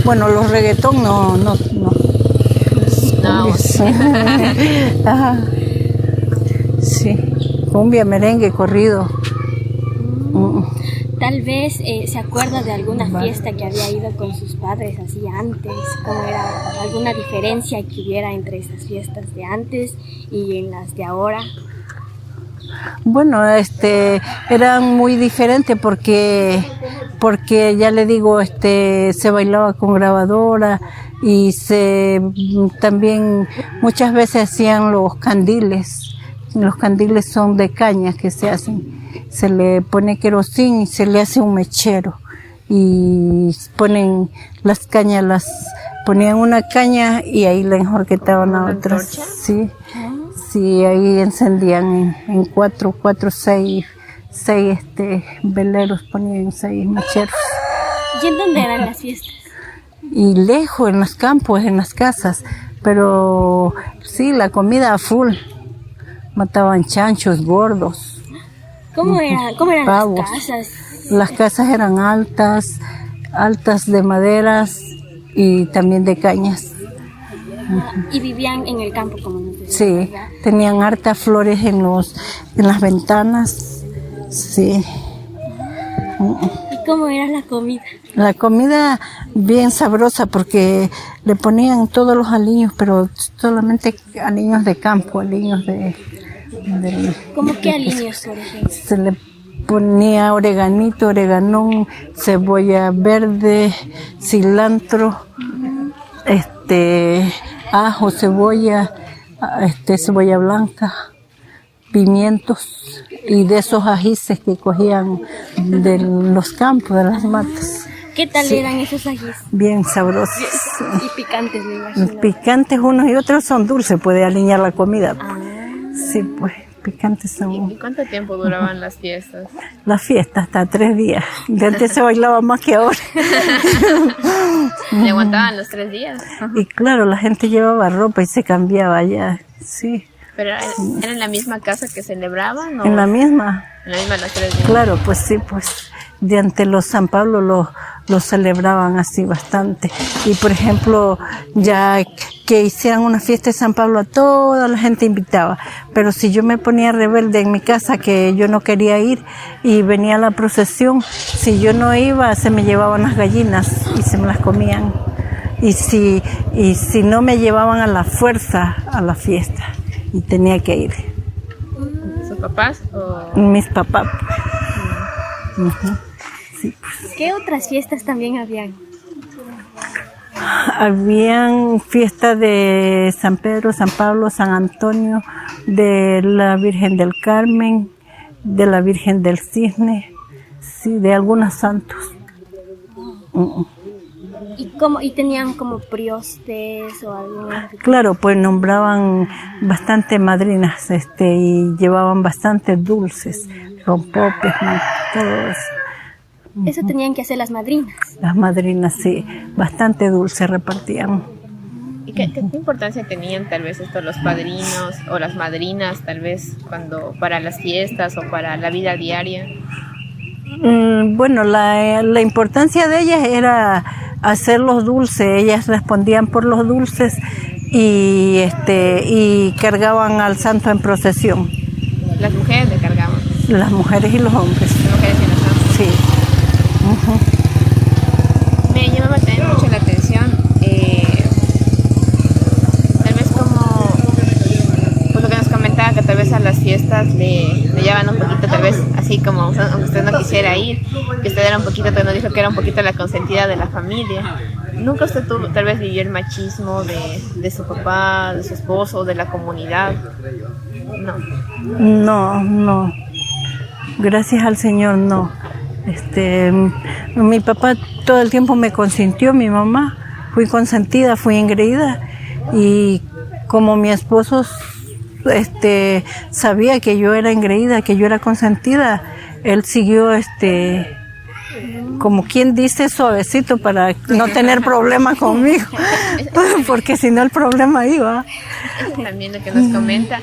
Speaker 2: Bueno, los reggaetón no. Ajá. Sí, cumbia, merengue, corrido.
Speaker 3: Tal vez se acuerda de alguna fiesta que había ido con sus padres así antes, cómo era alguna diferencia que hubiera entre esas fiestas de antes y en las de ahora.
Speaker 2: Bueno, eran muy diferentes porque ya le digo, se bailaba con grabadora y también muchas veces hacían los candiles. Los candiles son de caña que se hacen. Se le pone querosín y se le hace un mechero y ponen las cañas, ponían una caña y ahí la enjorquetaban a otras. Sí, ahí encendían en cuatro, seis veleros, ponían 6 mecheros.
Speaker 3: ¿Y en dónde eran las fiestas?
Speaker 2: Y lejos, en los campos, en las casas, pero sí, la comida a full. Mataban chanchos gordos.
Speaker 3: ¿Cómo eran
Speaker 2: pavos.
Speaker 3: las casas?
Speaker 2: Las casas eran altas de maderas y también de cañas.
Speaker 3: Y vivían en el campo, como nos decía.
Speaker 2: Sí, tenían hartas flores en las ventanas. Sí.
Speaker 3: ¿Y cómo era la comida?
Speaker 2: La comida bien sabrosa porque le ponían todos los aliños, pero solamente aliños de campo, aliños
Speaker 3: ¿Cómo qué aliños, por ejemplo?
Speaker 2: Se le ponía oreganito, oreganón, cebolla verde, cilantro, ajo, cebolla, cebolla blanca, pimientos y de esos ajíes que cogían de los campos, de las matas.
Speaker 3: ¿Qué tal eran esos ajíes?
Speaker 2: Bien sabrosos.
Speaker 3: Y picantes, me imagino.
Speaker 2: Picantes unos y otros son dulces, puede aliñar la comida. Sí, pues, picantes son.
Speaker 1: ¿Y cuánto tiempo duraban las fiestas?
Speaker 2: Las fiestas hasta 3 días. De antes se bailaba más que ahora.
Speaker 1: ¿Le aguantaban los 3 días?
Speaker 2: Y claro, la gente llevaba ropa y se cambiaba allá, sí.
Speaker 1: ¿Pero era en la misma casa que celebraban? ¿O?
Speaker 2: En la misma.
Speaker 1: En la misma los 3 días.
Speaker 2: Claro, pues sí, pues de ante los San Pablo los celebraban así bastante. Y por ejemplo, ya que hicieran una fiesta de San Pablo, a toda la gente invitaba. Pero si yo me ponía rebelde en mi casa, que yo no quería ir, y venía la procesión, si yo no iba, se me llevaban las gallinas y se me las comían. Y si no me llevaban a la fuerza a la fiesta, y tenía que ir.
Speaker 1: ¿Sus papás? ¿O?
Speaker 2: Mis papás. Sí, pues.
Speaker 3: ¿Qué otras fiestas también habían?
Speaker 2: Habían fiestas de San Pedro, San Pablo, San Antonio, de la Virgen del Carmen, de la Virgen del Cisne, sí, de algunos santos.
Speaker 3: ¿Y tenían como priostes o algo?
Speaker 2: Claro, pues nombraban bastante madrinas, y llevaban bastantes dulces, rompopes, todo eso.
Speaker 3: Eso tenían que hacer las madrinas.
Speaker 2: Las madrinas, sí, bastante dulce repartían.
Speaker 1: ¿Y qué importancia tenían tal vez estos los padrinos o las madrinas tal vez para las fiestas o para la vida diaria?
Speaker 2: Bueno, la importancia de ellas era hacer los dulces. Ellas respondían por los dulces y cargaban al santo en procesión.
Speaker 1: Las mujeres le cargaban.
Speaker 2: Las mujeres y los hombres.
Speaker 1: Las mujeres y los hombres.
Speaker 2: Sí.
Speaker 1: Me llamaba también mucho la atención, tal vez como pues lo que nos comentaba, que tal vez a las fiestas le llevaban un poquito, tal vez así como aunque usted no quisiera ir, que usted era un poquito, nos dijo que era un poquito la consentida de la familia. ¿Nunca usted tal vez vivió el machismo de su papá, de su esposo, de la comunidad?
Speaker 2: No. Gracias al Señor, no. Mi papá todo el tiempo me consintió, mi mamá. Fui consentida, fui engreída. Y como mi esposo sabía que yo era engreída, que yo era consentida, él siguió como quien dice suavecito para no tener problemas conmigo, porque si no el problema iba.
Speaker 1: Eso también lo que nos comenta.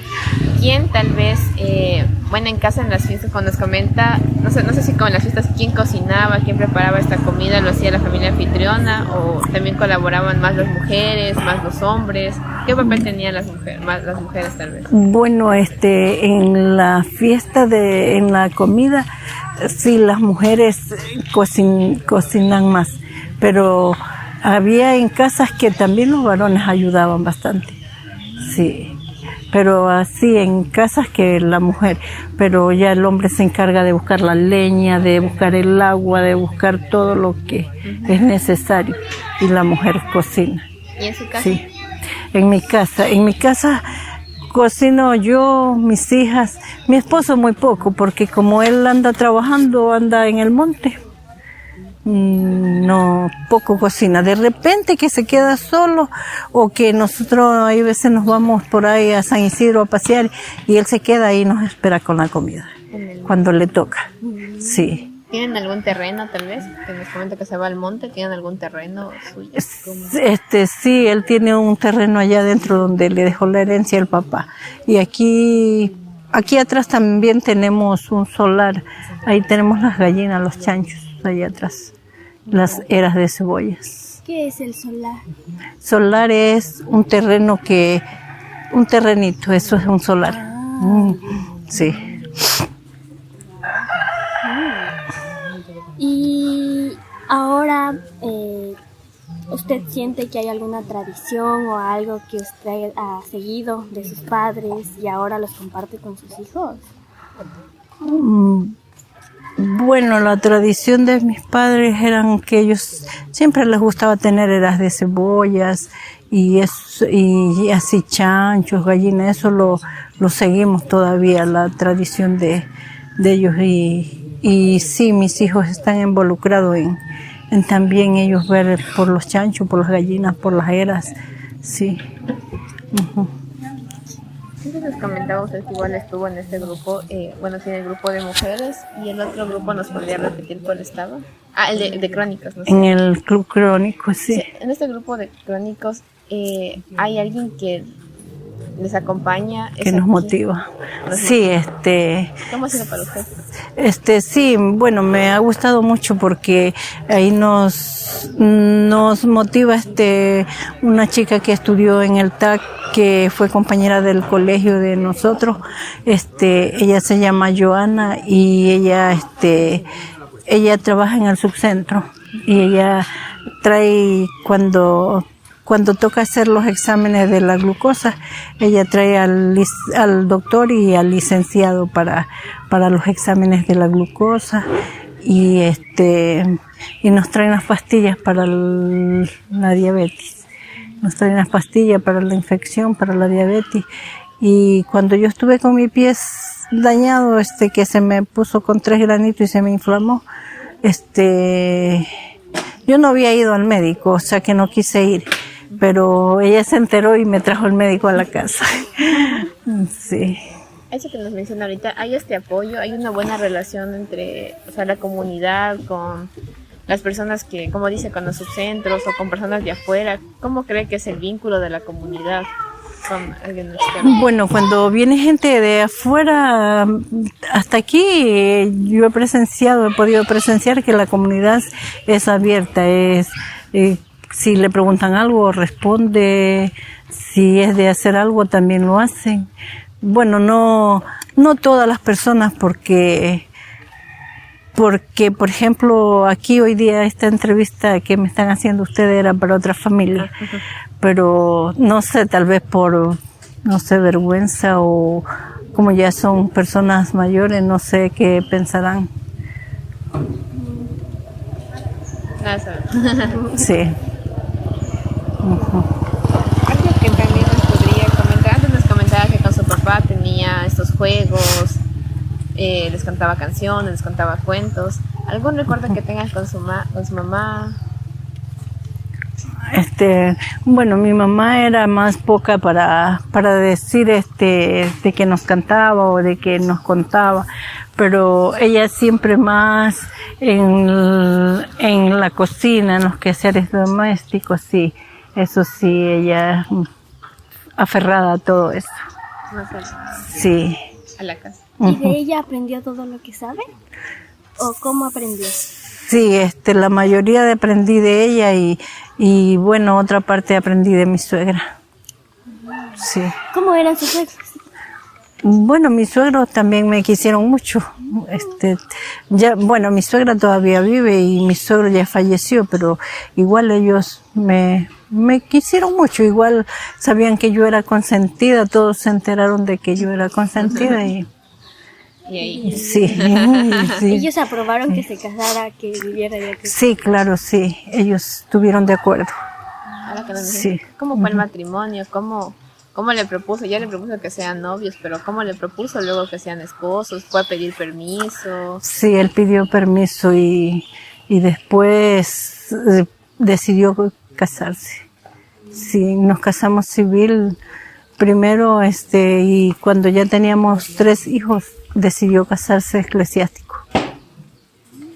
Speaker 1: ¿Quién tal vez, en casa en las fiestas, cuando nos comenta, no sé si con las fiestas, quién cocinaba, quién preparaba esta comida, lo hacía la familia anfitriona o también colaboraban más las mujeres, más los hombres? ¿Qué papel tenían las mujeres tal vez?
Speaker 2: Bueno, en la fiesta en la comida, sí, las mujeres cocinan más, pero había en casas que también los varones ayudaban bastante, sí. Pero así en casas que la mujer, pero ya el hombre se encarga de buscar la leña, de buscar el agua, de buscar todo lo que es necesario, y la mujer cocina.
Speaker 1: ¿Y en su casa?
Speaker 2: Sí, en mi casa cocino yo, mis hijas, mi esposo muy poco, porque como él anda trabajando, anda en el monte, no, poco cocina. De repente que se queda solo, o que nosotros hay veces nos vamos por ahí a San Isidro a pasear y él se queda ahí y nos espera con la comida cuando le toca. Sí.
Speaker 1: ¿Tienen algún terreno tal vez? Que nos comenta que se va al monte. ¿Tienen algún terreno suyo?
Speaker 2: Sí, él tiene un terreno allá adentro donde le dejó la herencia el papá. Y aquí atrás también tenemos un solar. Ahí tenemos las gallinas, los chanchos, allá atrás. Las eras de cebollas.
Speaker 3: ¿Qué es el solar?
Speaker 2: Solar es un terrenito, eso es un solar. Sí.
Speaker 3: Y ahora, ¿usted siente que hay alguna tradición o algo que usted ha seguido de sus padres y ahora los comparte con sus hijos?
Speaker 2: Bueno, la tradición de mis padres eran que ellos siempre les gustaba tener eras de cebollas y así chanchos, gallinas, eso lo seguimos todavía, la tradición de ellos, y sí, mis hijos están involucrados en también ellos ver por los chanchos, por las gallinas, por las eras, sí.
Speaker 1: Entonces comentaba usted que igual estuvo en este grupo, tiene el grupo de mujeres, y el otro grupo, ¿nos podría repetir cuál estaba? El de crónicos, ¿no?
Speaker 2: En el Club Crónico, sí.
Speaker 1: En este grupo de crónicos, ¿hay alguien que les acompaña?
Speaker 2: Que nos motiva. Sí,
Speaker 1: ¿Cómo ha sido para usted?
Speaker 2: Sí, bueno, me ha gustado mucho porque ahí nos motiva una chica que estudió en el TAC, que fue compañera del colegio de nosotros. Ella se llama Joana y ella trabaja en el subcentro, y ella trae cuando toca hacer los exámenes de la glucosa, ella trae al doctor y al licenciado para los exámenes de la glucosa, y nos traen las pastillas para la diabetes. Nos traen las pastillas para la infección, para la diabetes. Y cuando yo estuve con mi pie dañado, que se me puso con 3 granitos y se me inflamó, Yo no había ido al médico, o sea que no quise ir, pero ella se enteró y me trajo el médico a la casa. Sí.
Speaker 1: Eso que nos menciona ahorita, hay este apoyo, hay una buena relación entre, o sea, la comunidad con las personas que, como dice, con los subcentros o con personas de afuera. ¿Cómo cree que es el vínculo de la comunidad con alguien externo?
Speaker 2: Bueno, cuando viene gente de afuera, hasta aquí yo he podido presenciar que la comunidad es abierta, si le preguntan algo, responde, si es de hacer algo, también lo hacen. Bueno, no todas las personas, porque, por ejemplo, aquí hoy día esta entrevista que me están haciendo ustedes era para otra familia, pero no sé, tal vez por, no sé, vergüenza o como ya son personas mayores, no sé qué pensarán. Sí.
Speaker 1: Algo que también nos podría comentar, antes nos comentaba que con su papá tenía estos juegos, les cantaba canciones, les contaba cuentos. ¿Algún recuerdo que tengas con su mamá?
Speaker 2: Bueno, mi mamá era más poca para decir de que nos cantaba o de que nos contaba, pero ella siempre más en la cocina, en los quehaceres domésticos, sí, eso sí, ella aferrada a todo eso. Sí.
Speaker 1: A la casa.
Speaker 3: ¿Y de ella aprendió todo lo que sabe? ¿O cómo aprendió?
Speaker 2: Sí, la mayoría aprendí de ella y bueno, otra parte aprendí de mi suegra. Sí.
Speaker 3: ¿Cómo eran sus suegros?
Speaker 2: Bueno, mis suegros también me quisieron mucho. Bueno, mi suegra todavía vive y mi suegro ya falleció, pero igual ellos me quisieron mucho. Igual sabían que yo era consentida, todos se enteraron de que yo era consentida y
Speaker 1: ahí.
Speaker 2: Sí, sí.
Speaker 3: ¿Ellos aprobaron que se casara, que viviera ya?
Speaker 2: Sí, claro, sí. Ellos estuvieron de acuerdo.
Speaker 1: Ahora que nos
Speaker 2: Sí.
Speaker 1: dicen, ¿cómo fue el matrimonio? ¿Cómo le propuso? Ya le propuso que sean novios, pero ¿cómo le propuso luego que sean esposos? ¿Fue a pedir permiso?
Speaker 2: Sí, él pidió permiso y después decidió casarse. Sí, nos casamos civil primero, y cuando ya teníamos 3 hijos, decidió casarse eclesiástico.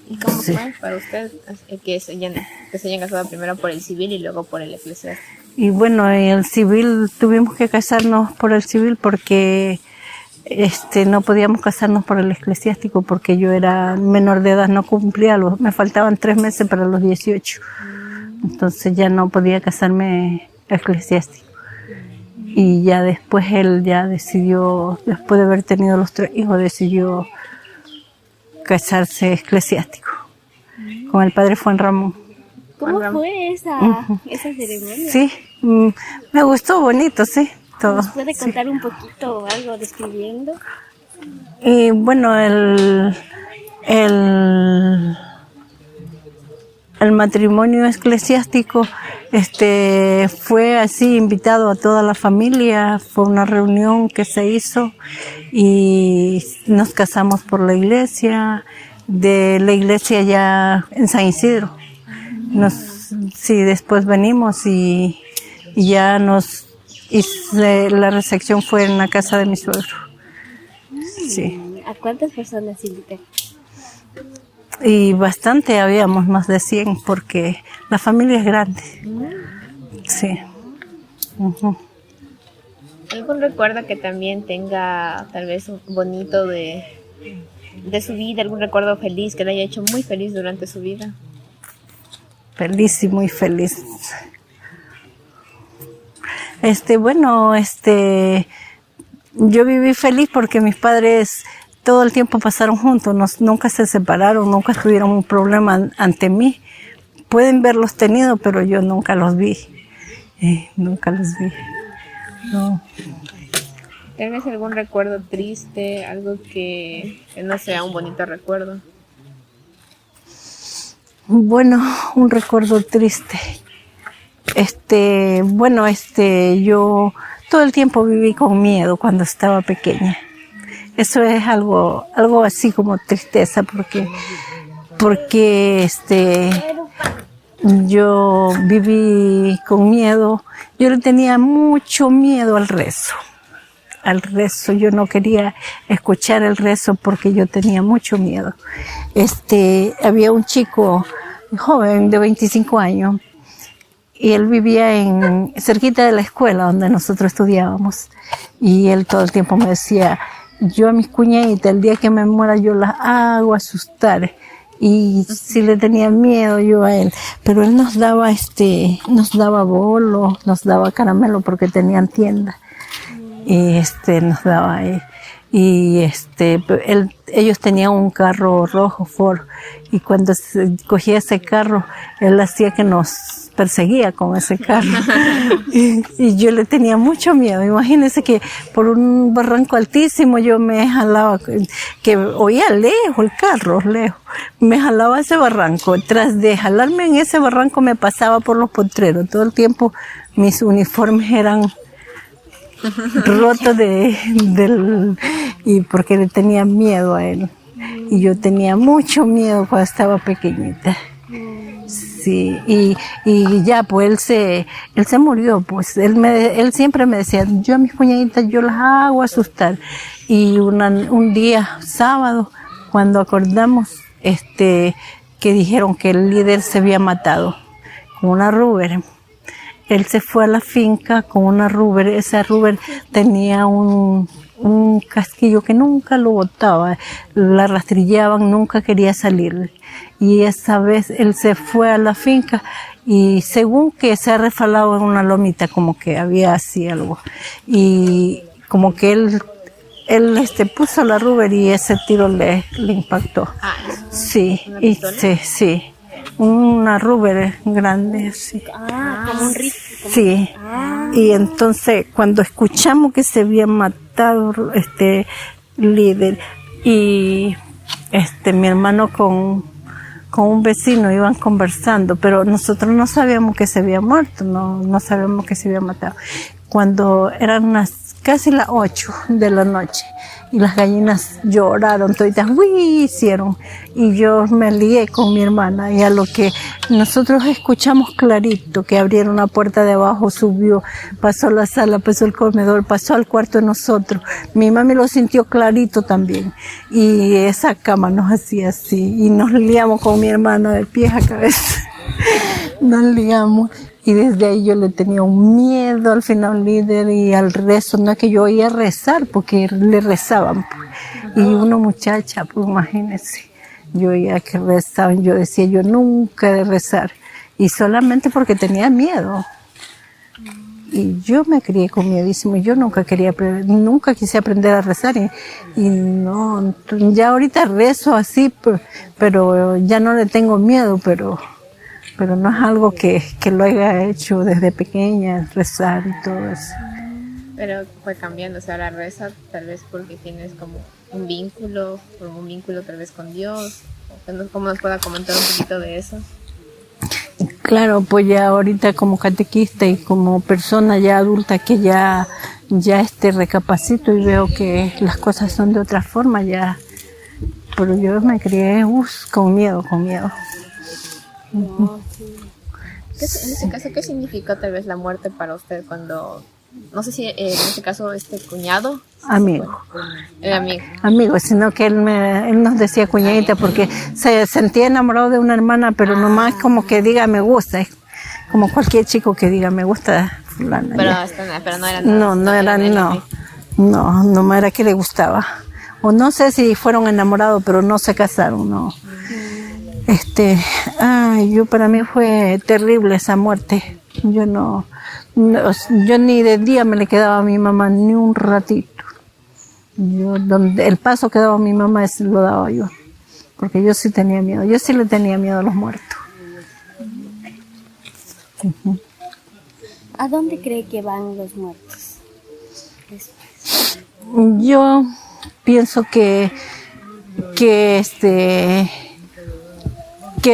Speaker 1: ¿Y cómo fue para usted que se hayan casado primero por el civil y luego por el eclesiástico?
Speaker 2: Y bueno, en el civil tuvimos que casarnos por el civil porque no podíamos casarnos por el eclesiástico porque yo era menor de edad, no cumplía me faltaban 3 meses para los 18. Entonces ya no podía casarme eclesiástico. Y ya después él ya decidió, después de haber tenido los 3 hijos, decidió casarse eclesiástico con el padre Juan Ramón.
Speaker 3: ¿Cómo fue esa ceremonia?
Speaker 2: Sí, me gustó, bonito, sí, todo.
Speaker 3: ¿Nos puede contar un poquito o algo describiendo?
Speaker 2: Y bueno, el matrimonio eclesiástico fue así invitado a toda la familia, fue una reunión que se hizo y nos casamos por la iglesia, de la iglesia ya en San Isidro. Sí, después venimos y ya la recepción fue en la casa de mi suegro. Sí.
Speaker 3: ¿A cuántas personas invitaron?
Speaker 2: Y bastante, habíamos más de 100 porque la familia es grande. Sí.
Speaker 1: ¿Algún recuerdo que también tenga tal vez un bonito de su vida? ¿Algún recuerdo feliz que le haya hecho muy feliz durante su vida?
Speaker 2: Feliz y muy feliz. Bueno, yo viví feliz porque mis padres todo el tiempo pasaron juntos, nunca se separaron, nunca tuvieron un problema ante mí. Pueden verlos tenido, pero yo nunca los vi. Nunca los vi. No.
Speaker 1: ¿Tal vez algún recuerdo triste, algo que no sea un bonito recuerdo?
Speaker 2: Bueno, un recuerdo triste. Yo todo el tiempo viví con miedo cuando estaba pequeña. Eso es algo así como tristeza porque yo viví con miedo. Yo le tenía mucho miedo al rezo. Al rezo, yo no quería escuchar el rezo porque yo tenía mucho miedo. Había un chico joven de 25 años y él vivía cerquita de la escuela donde nosotros estudiábamos, y él todo el tiempo me decía: yo a mis cuñaditas, el día que me muera yo las hago asustar. Y sí le tenía miedo yo a él, pero él nos daba bolos, nos daba caramelo porque tenían tienda. Y nos daba ellos tenían un carro rojo Ford, y cuando cogía ese carro, él hacía que nos perseguía con ese carro. y yo le tenía mucho miedo. Imagínense que por un barranco altísimo yo me jalaba, que oía lejos el carro, lejos. Me jalaba ese barranco. Tras de jalarme en ese barranco me pasaba por los potreros. Todo el tiempo mis uniformes eran rotos y porque le tenía miedo a él. Y yo tenía mucho miedo cuando estaba pequeñita. Sí, y ya, pues él se murió, pues él siempre me decía: yo a mis cuñaditas yo las hago asustar. Y un día, sábado, cuando acordamos, que dijeron que el líder se había matado con una Ruger. Él se fue a la finca con una Ruger. Esa Ruger tenía un casquillo que nunca lo botaba, la rastrillaban, nunca quería salir. Y esa vez él se fue a la finca y según que se ha resbalado en una lomita, como que había así algo. Y como que él puso la Ruger y ese tiro le impactó. Sí, sí. Una Ruger grande, sí.
Speaker 3: Como un rifle.
Speaker 2: Sí. Y entonces cuando escuchamos que se había matado líder, y mi hermano con un vecino iban conversando, pero nosotros no sabíamos que se había muerto, no sabíamos que se había matado. Cuando eran casi las 8 de la noche, y las gallinas lloraron, toditas, ¡uy! Hicieron. Y yo me lié con mi hermana, y a lo que nosotros escuchamos clarito, que abrieron la puerta de abajo, subió, pasó a la sala, pasó al comedor, pasó al cuarto de nosotros. Mi mami lo sintió clarito también. Y esa cama nos hacía así, y nos liamos con mi hermana de pies a cabeza. Nos liamos. Y desde ahí yo le tenía un miedo al final líder y al rezo. No es que yo oía rezar, porque le rezaban. Y una muchacha, pues imagínense, yo oía que rezaban. Yo decía: yo nunca he de rezar. Y solamente porque tenía miedo. Y yo me crié con miedísimo. Yo nunca quise aprender a rezar. Y no, ya ahorita rezo así, pero ya no le tengo miedo, pero no es algo que lo haya hecho desde pequeña, rezar y todo eso.
Speaker 1: Pero fue cambiando, o sea, ahora reza tal vez porque tienes como un vínculo tal vez con Dios. ¿Cómo nos pueda comentar un poquito de eso?
Speaker 2: Claro, pues ya ahorita como catequista y como persona ya adulta que ya recapacito y veo que las cosas son de otra forma ya. Pero yo me crié con miedo.
Speaker 1: No, sí. En ese caso, ¿qué significó tal vez la muerte para usted cuando, no sé si en este caso cuñado?
Speaker 2: Amigo.
Speaker 1: Amigo.
Speaker 2: Amigo, sino que él nos decía cuñadita porque se sentía enamorado de una hermana, pero nomás como que diga me gusta, es como cualquier chico que diga me gusta fulana.
Speaker 3: Pero no era nada.
Speaker 2: No era que le gustaba. O no sé si fueron enamorados, pero no se casaron, no. Para mí fue terrible esa muerte. Yo ni de día me le quedaba a mi mamá ni un ratito. Donde el paso que daba mi mamá lo daba yo, porque yo sí tenía miedo. Yo sí le tenía miedo a los muertos.
Speaker 3: ¿A dónde cree que van los muertos después?
Speaker 2: Yo pienso que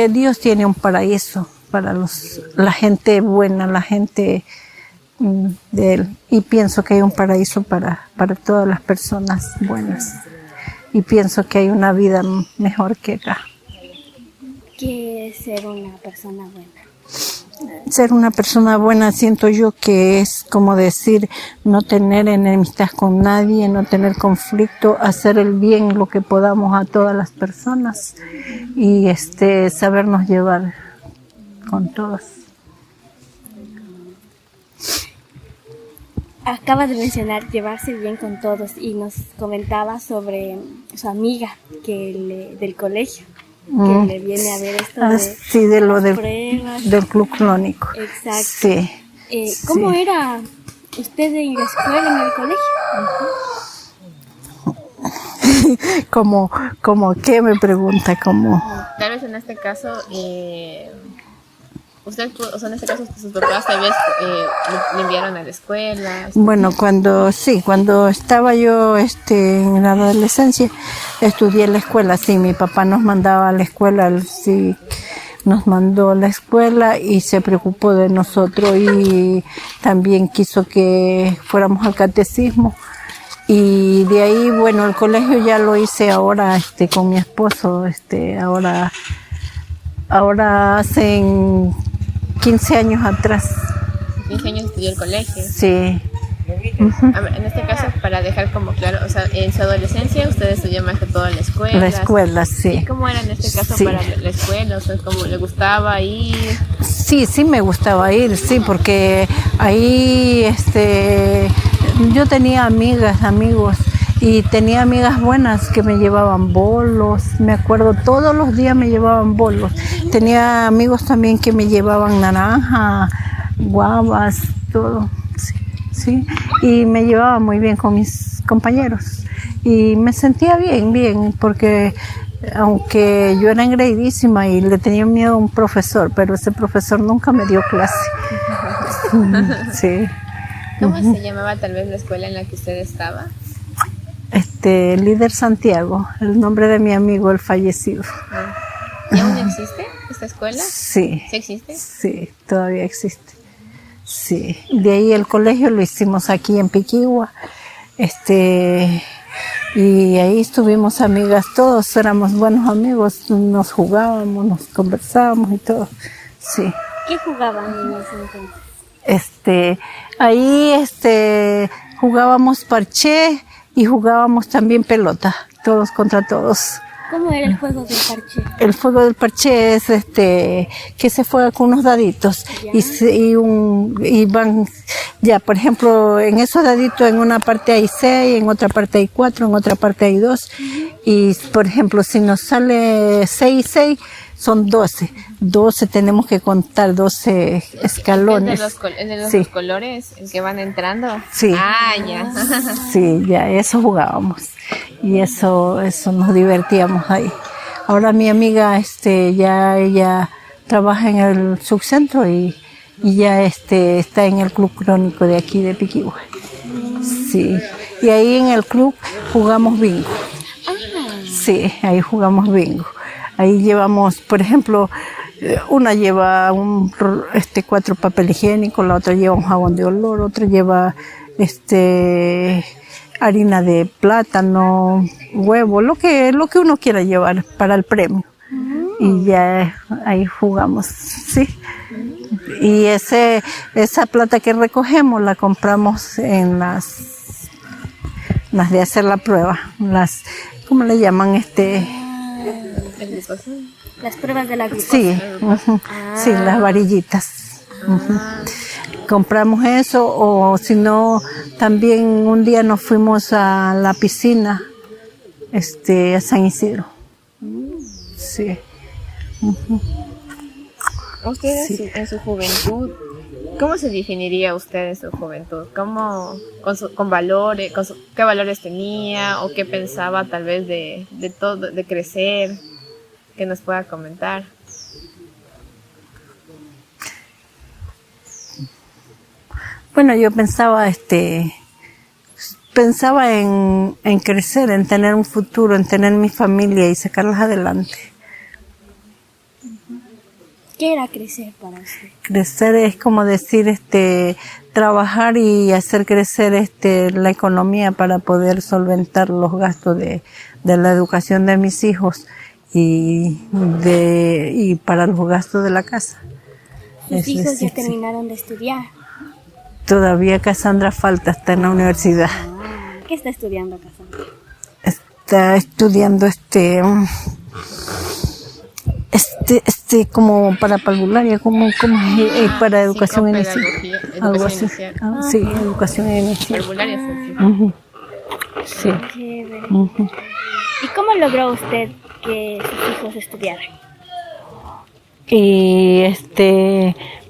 Speaker 2: Dios tiene un paraíso para la gente buena, la gente de Él. Y pienso que hay un paraíso para todas las personas buenas. Y pienso que hay una vida mejor que acá.
Speaker 3: ¿Qué es ser una persona buena?
Speaker 2: Ser una persona buena, siento yo que es como decir no tener enemistad con nadie, no tener conflicto, hacer el bien lo que podamos a todas las personas y sabernos llevar con todos.
Speaker 3: Acabas de mencionar llevarse bien con todos y nos comentaba sobre su amiga del colegio, que le viene a ver esto
Speaker 2: sí, de lo del club clónico.
Speaker 3: Exacto.
Speaker 2: Sí.
Speaker 3: ¿Cómo era usted en la escuela, en el colegio?
Speaker 2: ¿Cómo qué me pregunta? ¿Cómo?
Speaker 1: Tal vez en este caso, usted, o sea, en este caso sus papás tal vez le enviaron a la escuela.
Speaker 2: Bueno, cuando estaba yo en la adolescencia, estudié en la escuela, sí, mi papá nos mandaba a la escuela, sí, nos mandó a la escuela y se preocupó de nosotros y también quiso que fuéramos al catecismo. Y de ahí, bueno, el colegio ya lo hice ahora con mi esposo, ahora hacen 15 años atrás.
Speaker 1: 15 años estudió el colegio.
Speaker 2: Sí.
Speaker 1: A ver, en este caso, para dejar como claro, o sea, en su adolescencia usted estudió más que todo en la escuela.
Speaker 2: La escuela, sí.
Speaker 1: ¿Y cómo era en este caso para la escuela? O sea, ¿cómo le gustaba ir?
Speaker 2: Sí, me gustaba ir, sí, porque ahí yo tenía amigos y tenía amigas buenas que me llevaban bolos, me acuerdo, todos los días me llevaban bolos. Tenía amigos también que me llevaban naranja, guavas, todo, sí, y me llevaba muy bien con mis compañeros y me sentía bien, porque aunque yo era engreidísima y le tenía miedo a un profesor, pero ese profesor nunca me dio clase. Sí.
Speaker 1: ¿Cómo se llamaba tal vez la escuela en la que usted estaba?
Speaker 2: Líder Santiago, el nombre de mi amigo, el fallecido.
Speaker 1: ¿Y aún existe esta escuela?
Speaker 2: Sí.
Speaker 1: ¿Sí existe?
Speaker 2: Sí, todavía existe. Sí. De ahí el colegio lo hicimos aquí en Piquigua. Y ahí estuvimos amigas todos, éramos buenos amigos, nos jugábamos, nos conversábamos y todo. Sí.
Speaker 3: ¿Qué jugaban en ese entonces?
Speaker 2: Ahí jugábamos parché y jugábamos también pelota, todos contra todos.
Speaker 3: ¿Cómo era el juego del parché?
Speaker 2: El juego del parché es que se juega con unos daditos y van, ya, por ejemplo, en esos daditos en una parte hay 6, en otra parte hay 4, en otra parte hay 2 y, por ejemplo, si nos sale 6 y 6, son 12. 12 tenemos que contar 12 escalones.
Speaker 1: ¿Es de los
Speaker 2: Sí.
Speaker 1: colores el que van entrando?
Speaker 2: Sí.
Speaker 1: Ah, ya.
Speaker 2: Sí, ya, eso jugábamos. Y eso nos divertíamos ahí. Ahora mi amiga, ya ella trabaja en el subcentro y ya está en el club crónico de aquí de Piquigua. Sí. Y ahí en el club jugamos bingo. Sí, ahí jugamos bingo. Ahí llevamos, por ejemplo, una lleva 4 papel higiénico, la otra lleva un jabón de olor, otra lleva harina de plátano, huevo, lo que uno quiera llevar para el premio. Y ya ahí jugamos, sí. Y esa plata que recogemos la compramos en las de hacer la prueba, ¿cómo le llaman?
Speaker 3: Las pruebas de la glucosa.
Speaker 2: Sí, sí, las varillitas. Compramos eso, o si no, también un día nos fuimos a la piscina, a San Isidro. Sí.
Speaker 1: Usted
Speaker 2: Sí.
Speaker 1: en su juventud, ¿cómo se definiría usted en su juventud? Con valores, qué valores tenía o qué pensaba tal vez de todo, de crecer, que nos pueda comentar?
Speaker 2: Bueno, yo pensaba, en crecer, en tener un futuro, en tener mi familia y sacarlas adelante.
Speaker 3: ¿Qué era crecer para usted?
Speaker 2: Crecer es como decir, trabajar y hacer crecer, la economía para poder solventar los gastos de la educación de mis hijos y para los gastos de la casa.
Speaker 3: Sus
Speaker 2: Es
Speaker 3: hijos ya
Speaker 2: decir, sí.
Speaker 3: terminaron de estudiar.
Speaker 2: Todavía Cassandra falta, está en la universidad.
Speaker 3: ¿Qué está estudiando Cassandra?
Speaker 2: Está estudiando como para parvularia, como para educación inicial. Algo así. Sí, educación inicial.
Speaker 1: Parvularia, sí.
Speaker 2: Ujú. Sí.
Speaker 3: Chévere.
Speaker 2: Ujú.
Speaker 3: ¿Y cómo logró usted que sus hijos estudiaran?
Speaker 2: Y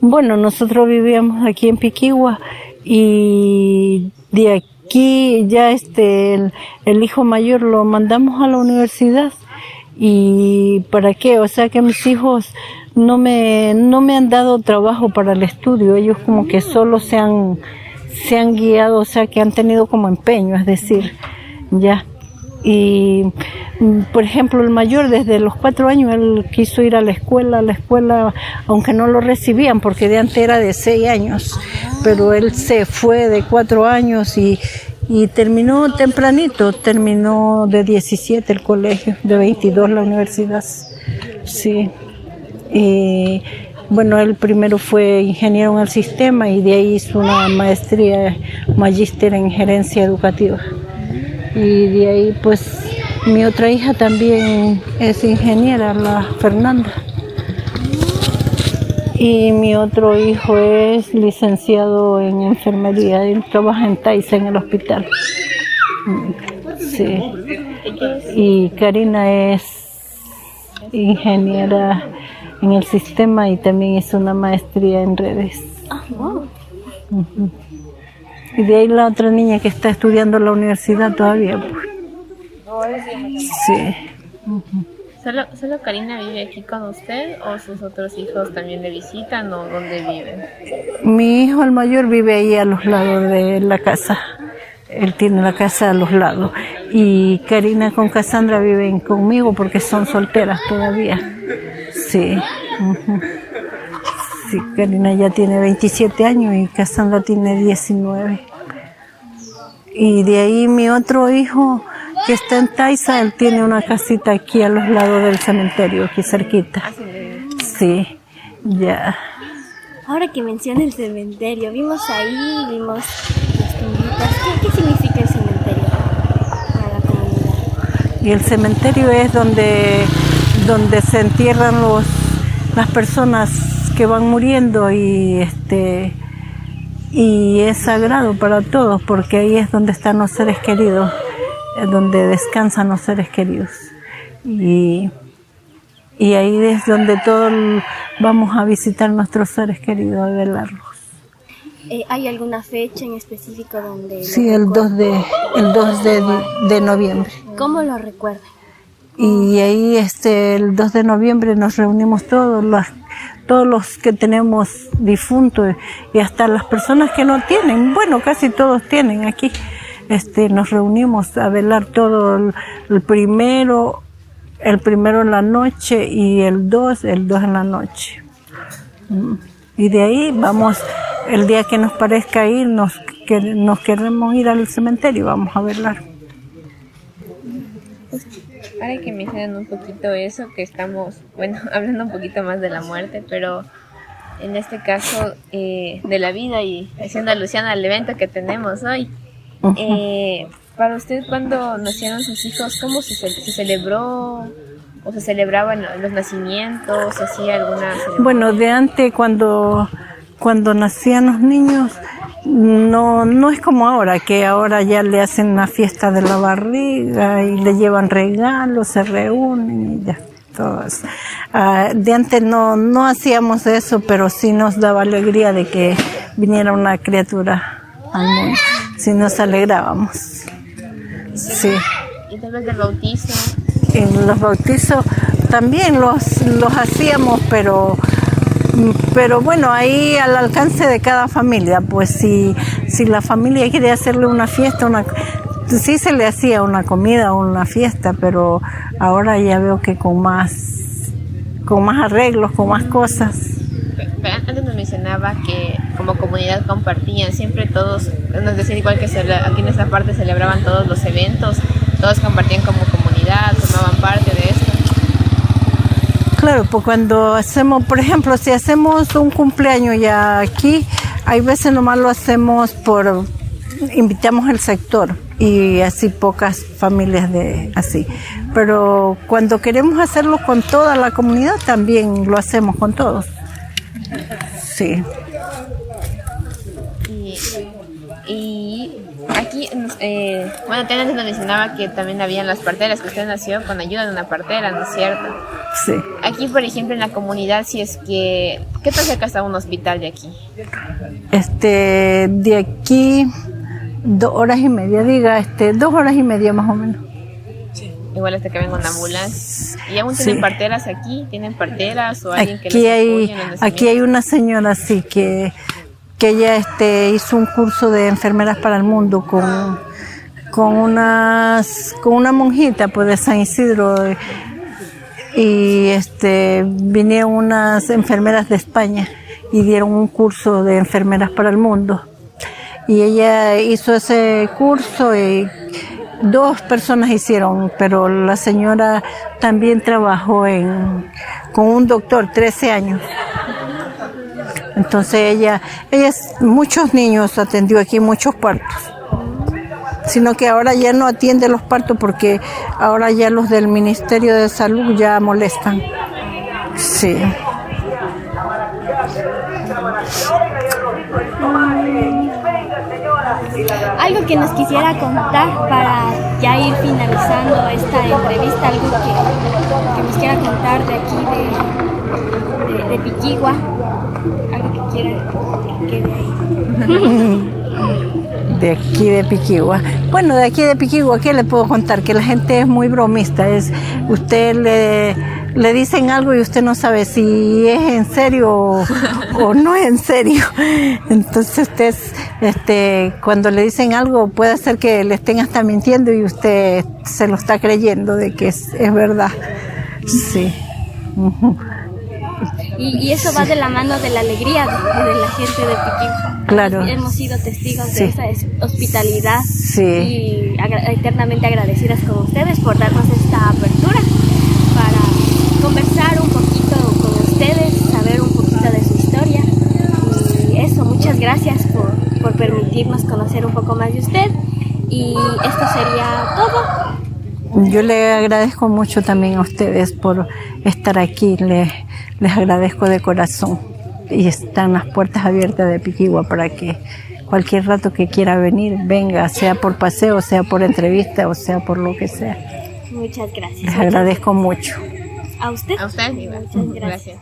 Speaker 2: bueno, nosotros vivíamos aquí en Piquigua y de aquí ya el hijo mayor lo mandamos a la universidad. ¿Y para qué? O sea que mis hijos no me han dado trabajo para el estudio, ellos como que solo se han guiado, o sea que han tenido como empeño, es decir, ya. Y por ejemplo el mayor desde los 4 años él quiso ir a la escuela, aunque no lo recibían porque de antes era de 6 años, pero él se fue de 4 años y terminó tempranito, terminó de 17 el colegio, de 22 la universidad, sí. Y bueno, él primero fue ingeniero en el sistema y de ahí hizo una maestría, magíster en gerencia educativa. Y de ahí pues mi otra hija también es ingeniera, la Fernanda. Y mi otro hijo es licenciado en enfermería, él trabaja en Taisa, en el hospital. Sí. Y Karina es ingeniera en el sistema y también hizo una maestría en redes. Ujú. Y de ahí la otra niña que está estudiando en la universidad todavía. Sí. Ujú.
Speaker 1: ¿Solo Karina vive aquí con usted o sus otros hijos también le visitan o dónde viven?
Speaker 2: Mi hijo el mayor vive ahí a los lados de la casa. Él tiene la casa a los lados. Y Karina con Cassandra viven conmigo porque son solteras todavía. Sí. Uh-huh. Sí, Karina ya tiene 27 años y Cassandra tiene 19. Y de ahí mi otro hijo que está en Taisa, él tiene una casita aquí a los lados del cementerio, aquí cerquita. Sí, ya.
Speaker 3: Ahora que menciona el cementerio, vimos las tumbitas. ¿Qué significa el cementerio para la comunidad?
Speaker 2: Y el cementerio es donde se entierran las personas que van muriendo y es sagrado para todos porque ahí es donde están los seres queridos, es donde descansan los seres queridos. Y ahí es donde todos vamos a visitar nuestros seres queridos, a velarlos.
Speaker 3: ¿Hay alguna fecha en específico donde...?
Speaker 2: Sí, el 2 de noviembre.
Speaker 3: ¿Cómo lo recuerdan?
Speaker 2: Y ahí el 2 de noviembre nos reunimos todos los que tenemos difuntos y hasta las personas que no tienen, bueno, casi todos tienen aquí. Nos reunimos a velar todo el primero en la noche y el 2 en la noche. Y de ahí vamos, el día que nos parezca ir, nos queremos ir al cementerio, vamos a velar.
Speaker 1: Ahora que mencionan un poquito eso, que estamos, hablando un poquito más de la muerte, pero en este caso de la vida y haciendo alusión al evento que tenemos hoy. Para usted, cuando nacieron sus hijos, ¿cómo se celebró o se celebraban los nacimientos? ¿Se hacía alguna celebración?
Speaker 2: Bueno, de antes cuando nacían los niños, no es como ahora, que ahora ya le hacen una fiesta de la barriga y le llevan regalos, se reúnen y ya, todo eso. De antes no hacíamos eso, pero sí nos daba alegría de que viniera una criatura al mundo. Sí nos alegrábamos. Sí.
Speaker 1: ¿Y tal vez del bautizo?
Speaker 2: En los bautizos también los hacíamos, pero bueno, ahí al alcance de cada familia, pues si la familia quiere hacerle una fiesta, sí se le hacía una comida o una fiesta, pero ahora ya veo que con más arreglos, con más cosas.
Speaker 1: Antes nos mencionaba que como comunidad compartían, siempre todos, nos decía igual que aquí en esta parte celebraban todos los eventos, todos compartían como comunidad, formaban parte de esto.
Speaker 2: Claro, pues cuando hacemos, por ejemplo, si hacemos un cumpleaños ya aquí, hay veces nomás lo hacemos invitamos al sector y así pocas familias de así. Pero cuando queremos hacerlo con toda la comunidad, también lo hacemos con todos. Sí.
Speaker 1: Y aquí, bueno, Tena nos mencionaba que también habían las parteras, que usted nació con ayuda de una partera, ¿no es cierto?
Speaker 2: Sí.
Speaker 1: Aquí, por ejemplo, en la comunidad, si es que, ¿qué tan cerca está un hospital de aquí?
Speaker 2: De aquí 2 horas y media, 2 horas y media más o menos.
Speaker 1: Igual hasta que venga una ambulancia. ¿Y aún tienen parteras aquí? ¿Tienen parteras o alguien que
Speaker 2: Aquí
Speaker 1: les apoye en el
Speaker 2: aquí hay una señora así que ella hizo un curso de enfermeras para el mundo con una monjita pues de San Isidro y vinieron unas enfermeras de España y dieron un curso de enfermeras para el mundo y ella hizo ese curso y 2 personas hicieron, pero la señora también trabajó con un doctor 13 años. Entonces ella muchos niños atendió aquí, muchos partos. Sino que ahora ya no atiende los partos porque ahora ya los del Ministerio de Salud ya molestan. Sí.
Speaker 3: Algo que nos quisiera contar para ya ir finalizando esta entrevista, algo que nos quiera contar de aquí de Piquigua, algo que quiera que quede ahí.
Speaker 2: De aquí de Piquigua. Bueno, de aquí de Piquigua, ¿qué le puedo contar? Que la gente es muy bromista. Usted le dicen algo y usted no sabe si es en serio o no es en serio. Entonces usted, cuando le dicen algo, puede ser que le estén hasta mintiendo y usted se lo está creyendo de que es verdad. Sí.
Speaker 3: Y eso va de la mano de la alegría de la gente de Piquigua.
Speaker 2: Claro.
Speaker 3: Hemos sido testigos de esa hospitalidad
Speaker 2: sí.
Speaker 3: Y eternamente agradecidas con ustedes por darnos esta apertura para conversar un poquito con ustedes, saber un poquito de su historia. Y eso, muchas gracias por permitirnos conocer un poco más de usted. Y esto sería todo.
Speaker 2: Yo le agradezco mucho también a ustedes por estar aquí, les agradezco de corazón y están las puertas abiertas de Piquigua para que cualquier rato que quiera venir, venga, sea por paseo, sea por entrevista o sea por lo que sea.
Speaker 3: Muchas gracias.
Speaker 2: Les agradezco mucho.
Speaker 3: ¿A usted?
Speaker 1: A usted.
Speaker 3: Muchas gracias.